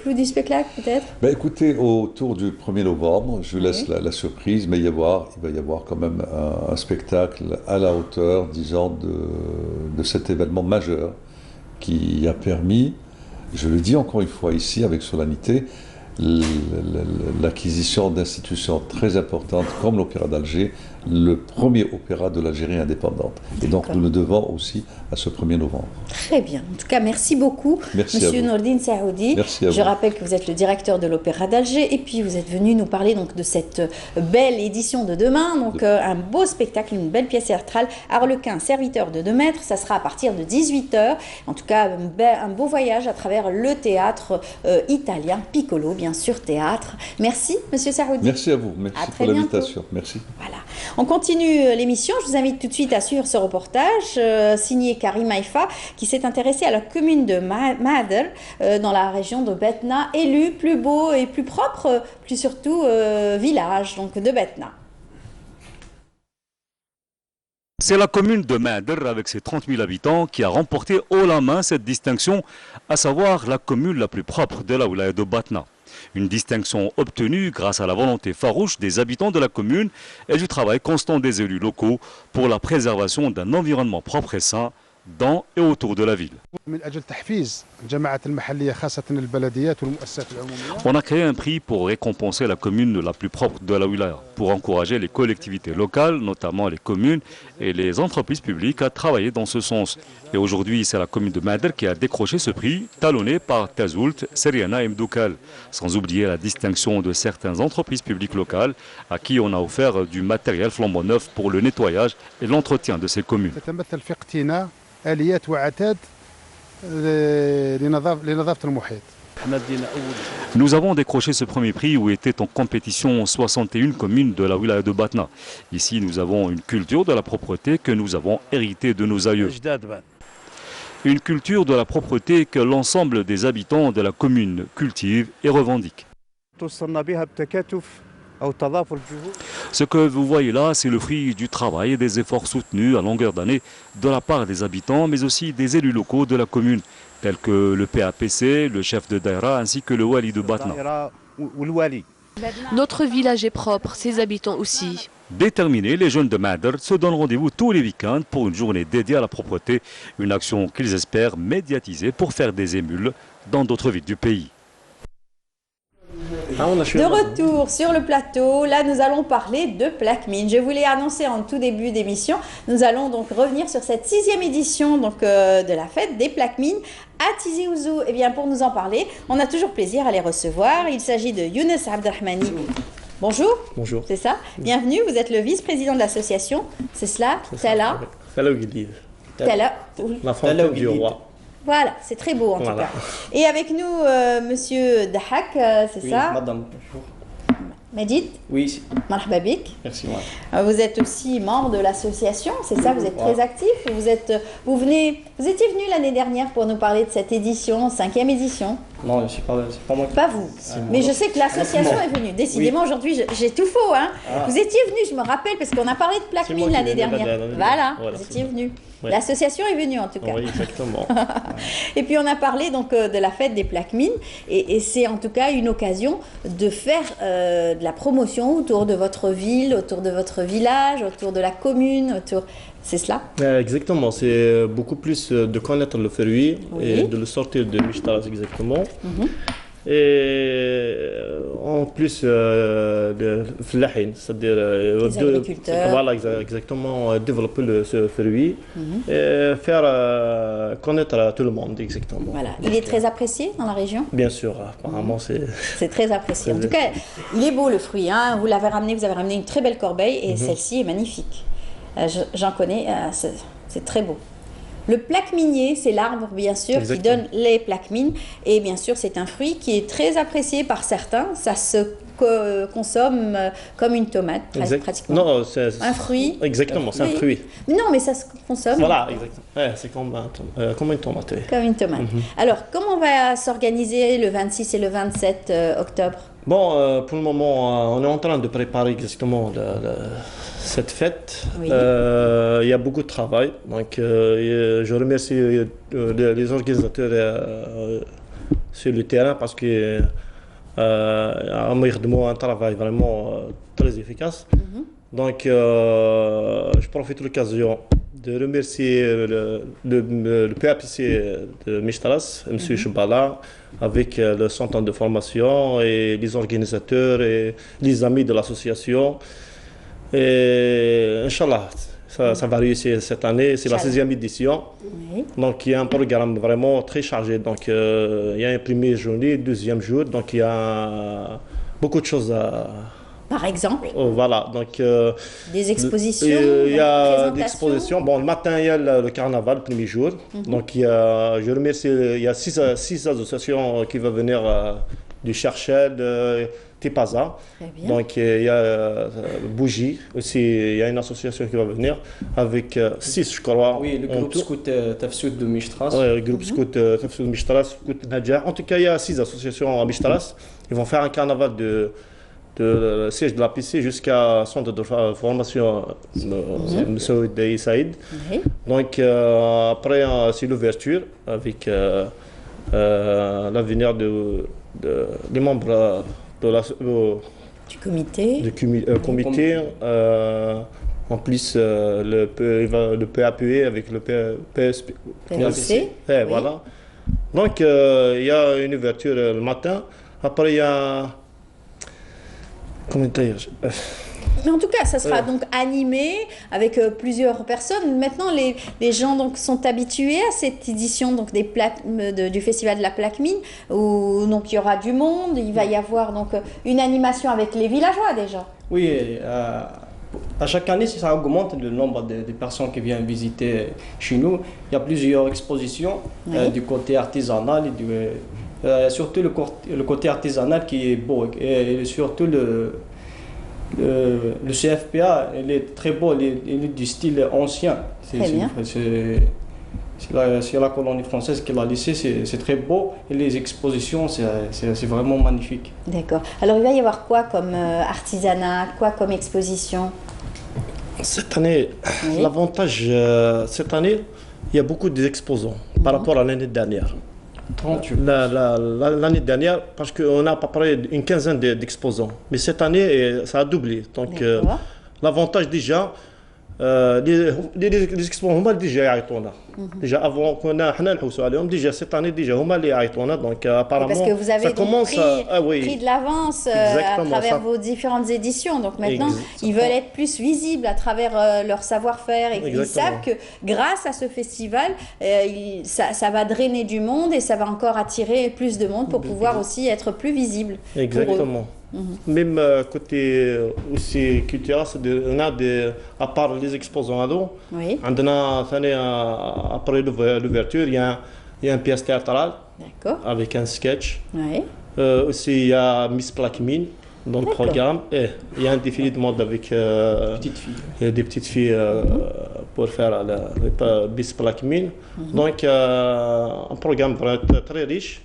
clou du spectacle, peut-être. Ben, écoutez, autour du 1er novembre, je laisse la surprise, mais il va y avoir quand même un spectacle à la hauteur, disons, de cet événement majeur qui a permis, je le dis encore une fois ici avec solennité, l'acquisition d'institutions très importantes comme l'Opéra d'Alger, le premier opéra de l'Algérie indépendante. Et donc nous le devons aussi à ce 1er novembre. Très bien. En tout cas, merci beaucoup, Monsieur Nourdine Saoudi. Merci à vous. Je rappelle que vous êtes le directeur de l'Opéra d'Alger, et puis vous êtes venu nous parler donc de cette belle édition de demain, donc un beau spectacle, une belle pièce théâtrale, Harlequin, serviteur de 2 mètres. Ça sera à partir de 18h. En tout cas, un beau voyage à travers le théâtre italien, Piccolo, bien sûr, théâtre. Merci, Monsieur Saoudi. Merci à vous. Merci pour l'invitation. Merci. Voilà. On continue l'émission. Je vous invite tout de suite à suivre ce reportage signé Karim Haïfa, qui s'est intéressé à la commune de Maader dans la région de Betna, élu plus beau et plus propre, plus surtout village donc de Betna. C'est la commune de Maader, avec ses 30 000 habitants, qui a remporté haut la main cette distinction, à savoir la commune la plus propre de la wilaya de Batna. Une distinction obtenue grâce à la volonté farouche des habitants de la commune et du travail constant des élus locaux pour la préservation d'un environnement propre et sain dans et autour de la ville. On a créé un prix pour récompenser la commune la plus propre de la wilaya, pour encourager les collectivités locales, notamment les communes et les entreprises publiques à travailler dans ce sens. Et aujourd'hui, c'est la commune de Madr qui a décroché ce prix, talonné par Tazoult, Seriana et Mdoukal. Sans oublier la distinction de certaines entreprises publiques locales à qui on a offert du matériel flambant neuf pour le nettoyage et l'entretien de ces communes. Nous avons décroché ce premier prix où étaient en compétition 61 communes de la wilaya de Batna. Ici, nous avons une culture de la propreté que nous avons héritée de nos aïeux. Une culture de la propreté que l'ensemble des habitants de la commune cultivent et revendiquent. Ce que vous voyez là, c'est le fruit du travail et des efforts soutenus à longueur d'année de la part des habitants, mais aussi des élus locaux de la commune, tels que le PAPC, le chef de Daïra, ainsi que le Wali de Batna. Notre village est propre, ses habitants aussi. Déterminés, les jeunes de Madr se donnent rendez-vous tous les week-ends pour une journée dédiée à la propreté, une action qu'ils espèrent médiatiser pour faire des émules dans d'autres villes du pays. De retour sur le plateau, là nous allons parler de Plakmine. Je vous l'ai annoncé en tout début d'émission, nous allons donc revenir sur cette 6e édition de la fête des Plakmines à Tizi Ouzou. Et bien pour nous en parler, on a toujours plaisir à les recevoir. Il s'agit de Younes Abdelrahmani. Bonjour. Bonjour. C'est ça. Bienvenue, vous êtes le vice-président de l'association. C'est cela. Tala. La fontaine du roi. Voilà, c'est très beau en tout cas. Et avec nous, monsieur Dahak, c'est ça? Madame, bonjour. Medid? Oui. Marhaba bik. Merci, madame. Vous êtes aussi membre de l'association, c'est ça? Vous êtes très actif. Vous étiez venu l'année dernière pour nous parler de cette édition, 5e édition. Non, c'est pas moi. Pas vous. Mais je sais que l'association est venue. Décidément, aujourd'hui, j'ai tout faux. Hein. Vous étiez venu, je me rappelle, parce qu'on a parlé de Plakmine l'année dernière. Voilà, vous étiez venu. Ouais. L'association est venue en tout cas. Oui, exactement. Et puis on a parlé donc de la fête des Plakmines et c'est en tout cas une occasion de faire de la promotion autour de votre ville, autour de votre village, autour de la commune, autour... C'est cela? Exactement, c'est beaucoup plus de connaître le fruit et de le sortir de Mishtaras exactement. Et en plus de flahin, c'est-à-dire les agriculteurs. Voilà, exactement, développer ce fruit et faire connaître à tout le monde exactement. Voilà, il est très apprécié dans la région? Bien sûr, apparemment c'est très apprécié. En tout cas, il est beau le fruit, hein. Vous avez ramené une très belle corbeille et celle-ci est magnifique. J'en connais, c'est très beau. Le plakminier, c'est l'arbre, bien sûr, qui donne les plakmines. Et bien sûr, c'est un fruit qui est très apprécié par certains. Ça se consomme comme une tomate, pratiquement. Non, c'est un fruit. Exactement, c'est un fruit. Non, mais ça se consomme. Voilà, exactement. Ouais, c'est comme une tomate. Oui. Comme une tomate. Alors, comment on va s'organiser le 26 et le 27 octobre? Bon, pour le moment, on est en train de préparer exactement cette fête. Il y a beaucoup de travail. Donc, je remercie les organisateurs sur le terrain parce que un travail vraiment très efficace. Donc, je profite de l'occasion de remercier le PAPC de Mishtaras, M. Choubala, avec le centre de formation et les organisateurs et les amis de l'association. Et Inch'Allah, ça va réussir cette année, c'est la 6e édition. Donc il y a un programme vraiment très chargé. Donc il y a une première journée, deuxième jour, donc il y a beaucoup de choses à... Par exemple? Voilà, donc... des expositions, il y a des expositions. Bon, le matin, il y a le carnaval, le premier jour. Donc je remercie, il y a 6 associations qui vont venir du Cherchel, de Tipaza. Donc il y a Bougie aussi, il y a une association qui va venir avec 6, je crois. Oui, le groupe Scout Tafsoud de Mishtaras. Oui, le groupe Scout Tafsoud de Mishtaras, Scout Nadja. En tout cas, il y a 6 associations à Mishtaras. Ils vont faire un carnaval de siège de la PC jusqu'à centre de formation M. Saïd. Donc après, c'est l'ouverture avec l'avenir des membres du comité. En plus, le PAPE avec le PSP. PSC. Oui. Voilà. Donc, il y a une ouverture le matin. Après, il y a... Comment dire Mais en tout cas, ça sera donc animé avec plusieurs personnes. Maintenant, les gens donc sont habitués à cette édition donc du festival de la Plaque Mine, où donc il y aura du monde. Il va y avoir donc une animation avec les villageois déjà. Oui, à chaque année, ça augmente le nombre de personnes qui viennent visiter chez nous. Il y a plusieurs expositions du côté artisanal et surtout le côté artisanal qui est beau et surtout le CFPA, il est très beau, il est du style ancien. C'est la colonie française qui l'a laissé, c'est très beau et les expositions, c'est vraiment magnifique. D'accord. Alors il va y avoir quoi comme artisanat, quoi comme exposition? Cette année, l'avantage, cette année, il y a beaucoup d'exposants par rapport à l'année dernière. L'année dernière, parce qu'on a à peu près une quinzaine d'exposants. Mais cette année, ça a doublé. Donc, l'avantage déjà, les exposants, هما déjà يعيطونا. Déjà avant qu'on a نحوسوا عليهم, déjà cette année déjà هما اللي يعيطونا. Donc apparemment, parce que vous avez ça commence pris de l'avance à travers vos différentes éditions. Donc maintenant, ils veulent être plus visibles à travers leur savoir-faire et ils savent que grâce à ce festival, ça va drainer du monde et ça va encore attirer plus de monde pour pouvoir aussi être plus visible. Exactement. Même côté aussi culturel, on a à part les exposants après l'ouverture, il y a une pièce théâtrale avec un sketch. Aussi, il y a Miss Plaque Mine dans le programme. Et il y a un défilé de mode avec des petites filles pour faire Miss Plaque Mine. Donc, un programme très riche.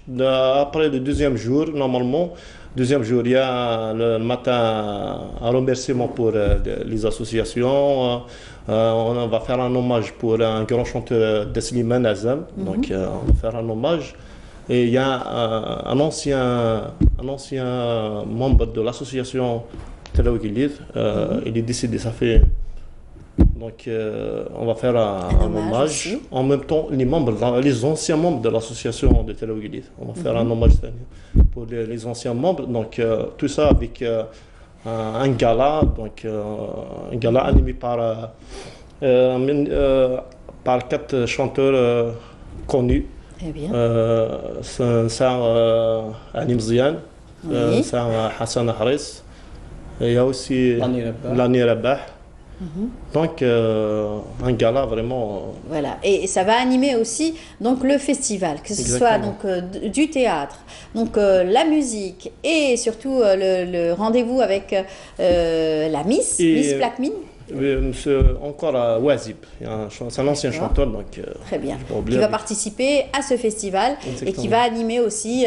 Après le deuxième jour, normalement, il y a le matin un remerciement pour les associations. On va faire un hommage pour un grand chanteur de Slimane Azam. Donc, on va faire un hommage. Et il y a un ancien membre de l'association Talaouguilid. Il est décédé, ça fait. Donc, on va faire un hommage. En même temps, les anciens membres de l'association de Talaouguilid. On va faire un hommage pour les anciens membres. Donc, tout ça avec un gala. Donc, un gala animé par 4 chanteurs connus. C'est Ali Mzian, c'est Hassan Haris. Il y a aussi Lani Rabah. Donc, un gala vraiment. Voilà, et ça va animer aussi donc le festival, que ce soit donc du théâtre, donc la musique et surtout le rendez-vous avec la Miss Plaque Mine. Encore à Ouazib, c'est un ancien chanteur. Donc, très bien. Qui va participer à ce festival et qui va animer aussi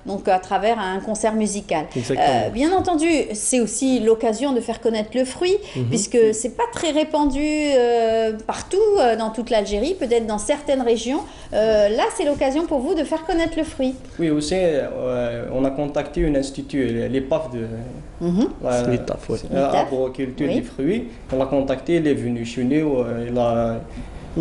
donc à travers un concert musical. Bien entendu, c'est aussi l'occasion de faire connaître le fruit, puisque c'est pas très répandu partout dans toute l'Algérie, peut-être dans certaines régions. Là, c'est l'occasion pour vous de faire connaître le fruit. Oui, aussi, on a contacté un institut, l'EPAF de l'arboriculture des fruits. On l'a contacté, il est venu chez nous, il a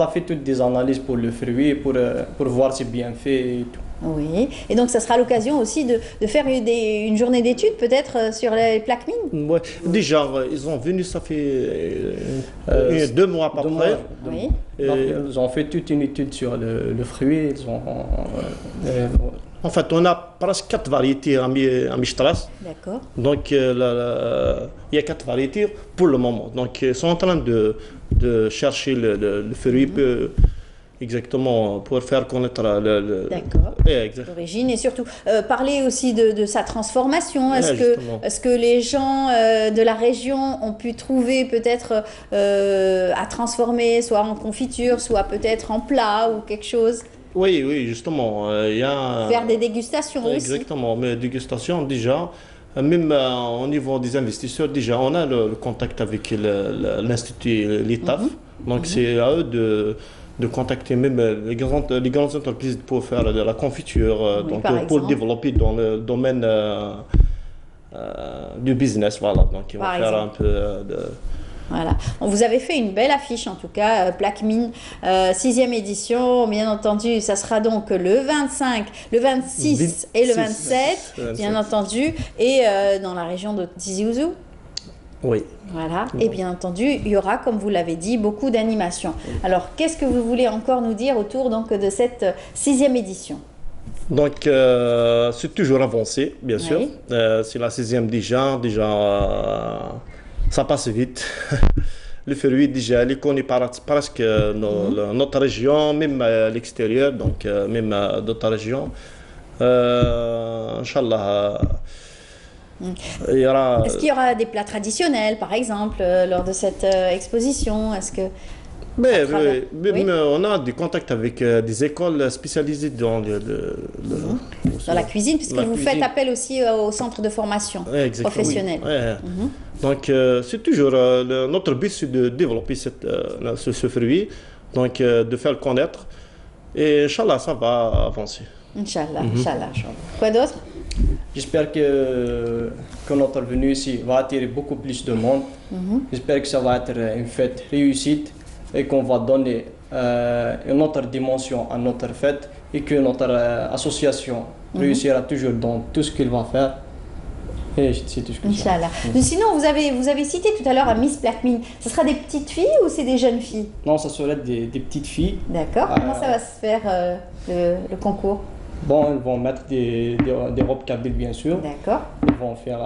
fait toutes des analyses pour le fruit, pour voir si bien fait et tout. Oui, et donc ça sera l'occasion aussi de faire une journée d'études peut-être sur les plaques mines. Ouais. Déjà, ils ont venu, ça fait 2 mois à peu près. Oui. Ils ont fait toute une étude sur le fruit. En fait, on a presque 4 variétés à Mistras. D'accord. Donc, il y a 4 variétés pour le moment. Donc, ils sont en train de chercher le fruit exactement pour faire connaître l'origine et surtout parler aussi de sa transformation. Est-ce que les gens de la région ont pu trouver peut-être à transformer soit en confiture, soit peut-être en plat ou quelque chose? Oui, justement. Faire des dégustations aussi. Exactement, mais dégustations déjà. Même au niveau des investisseurs, déjà, on a le contact avec l'Institut, l'ETAF. Donc, c'est à eux de contacter même les grandes entreprises pour faire de la confiture, donc pour développer dans le domaine du business. Voilà. Donc, ils vont faire un peu Voilà. Vous avez fait une belle affiche en tout cas, Plaquemine, 6e édition, bien entendu, ça sera donc le 25, le 26 et le 27, bien entendu, et dans la région de Tizi Ouzou. Oui. Voilà, et bien entendu, il y aura, comme vous l'avez dit, beaucoup d'animations. Alors, qu'est-ce que vous voulez encore nous dire autour donc, de cette 6e édition? Donc, c'est toujours avancé, bien sûr. C'est la 6e déjà, ça passe vite. Le fruit, déjà, il est connu presque notre région, même à l'extérieur, donc même d'autres régions. Inch'Allah. Est-ce qu'il y aura des plats traditionnels, par exemple, lors de cette exposition? Est-ce que... on a du contact avec des écoles spécialisées dans dans la cuisine, puisque vous faites appel aussi au centre de formation professionnel. Oui. Donc, c'est toujours notre but, c'est de développer ce fruit, donc de faire le connaître. Et Inch'Allah, ça va avancer. Inch'Allah, Inch'Allah. Quoi d'autre? J'espère que notre venue ici va attirer beaucoup plus de monde. J'espère que ça va être une fête réussite et qu'on va donner une autre dimension à notre fête et que notre association réussira toujours dans tout ce qu'il va faire. Et c'est tout ce que Inch'Allah. Sinon, vous avez cité tout à l'heure à Miss Plaquemine. Ce sera des petites filles ou c'est des jeunes filles? Non, ça serait des petites filles. D'accord. Comment ça va se faire le concours? Bon, ils vont mettre des robes kabyles, bien sûr. D'accord. Ils vont faire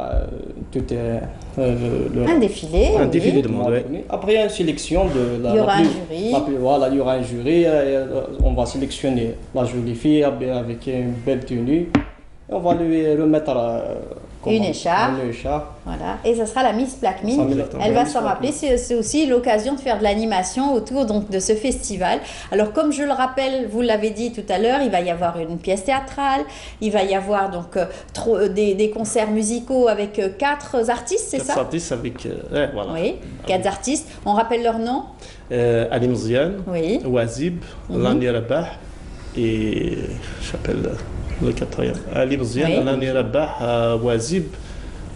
un défilé. Un défilé de mode. Après, il y a une sélection de il y aura un jury. Voilà, il y aura un jury. On va sélectionner la jolie fille avec une belle tenue. Et on va lui remettre une écharpe. Voilà. Et ça sera la Miss Plaquemine. Elle va s'en rappeler. C'est aussi l'occasion de faire de l'animation autour donc, de ce festival. Alors, comme je le rappelle, vous l'avez dit tout à l'heure, il va y avoir une pièce théâtrale. Il va y avoir donc des concerts musicaux avec 4 artistes, c'est ça? 4 artistes avec... voilà. Oui, 4 artistes. On rappelle leurs noms? Ali Mzian, Wazib, Lani Rabah et... j'appelle... le 4e. Ali Mzian, Lani Rabah, Wazib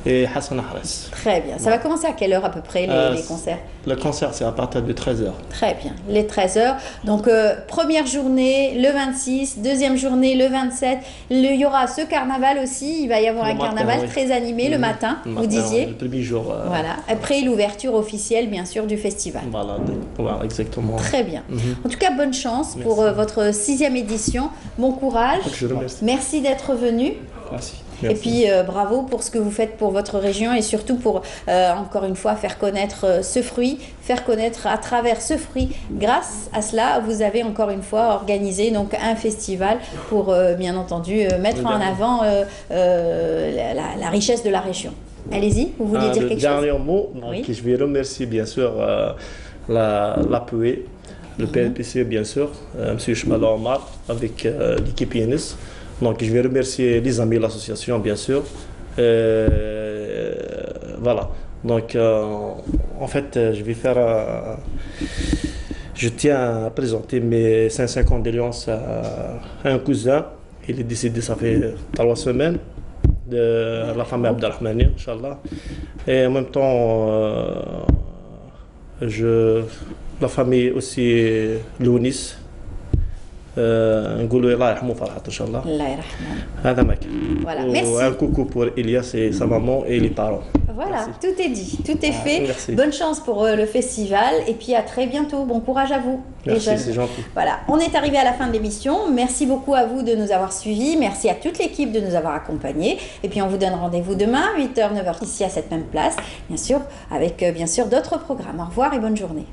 et Hassan Ahras. Très bien. Ça va commencer à quelle heure à peu près les concerts? Le concert, c'est à partir de 13h. Très bien, les 13h. Donc, première journée, le 26, deuxième journée, le 27. Il y aura ce carnaval aussi. Il va y avoir un carnaval très animé le matin, vous disiez. Le premier jour. Voilà. Après l'ouverture officielle, bien sûr, du festival. Voilà, exactement. Très bien. En tout cas, bonne chance pour votre 6e édition. Bon courage. Je vous remercie. Merci d'être venu. Merci. Et puis bravo pour ce que vous faites pour votre région et surtout pour, encore une fois, faire connaître ce fruit, faire connaître à travers ce fruit. Grâce à cela, vous avez encore une fois organisé donc, un festival pour, bien entendu, mettre en avant la richesse de la région. Allez-y, vous vouliez dire quelque chose? Le dernier mot, je vais remercier bien sûr l'APE, le PLPC bien sûr, M. Chmal Omar avec l'équipe INS. Donc, je vais remercier les amis de l'association, bien sûr. Voilà. Donc, en fait, je tiens à présenter mes sincères condoléances à un cousin. Il est décédé, ça fait 3 semaines, de la famille Abdelrahmani, Inch'Allah. Et en même temps, la famille aussi, Lounis. نقول الله يرحمه فرحة إن شاء الله. الله يرحمه. هذا ما كان. Voilà, merci. Un coucou pour Elias et sa maman et les parents. Voilà, tout est dit, tout est fait. Merci. Bonne chance pour le festival et puis à très bientôt. Bon courage à vous. Merci, c'est gentil. Voilà, on est arrivé à la fin de l'émission. Merci beaucoup à vous de nous avoir suivis. Merci à toute l'équipe de nous avoir accompagnés. Et puis on vous donne rendez-vous demain, 8h, 9h, ici à cette même place. Bien sûr, avec bien sûr d'autres programmes. Au revoir et bonne journée.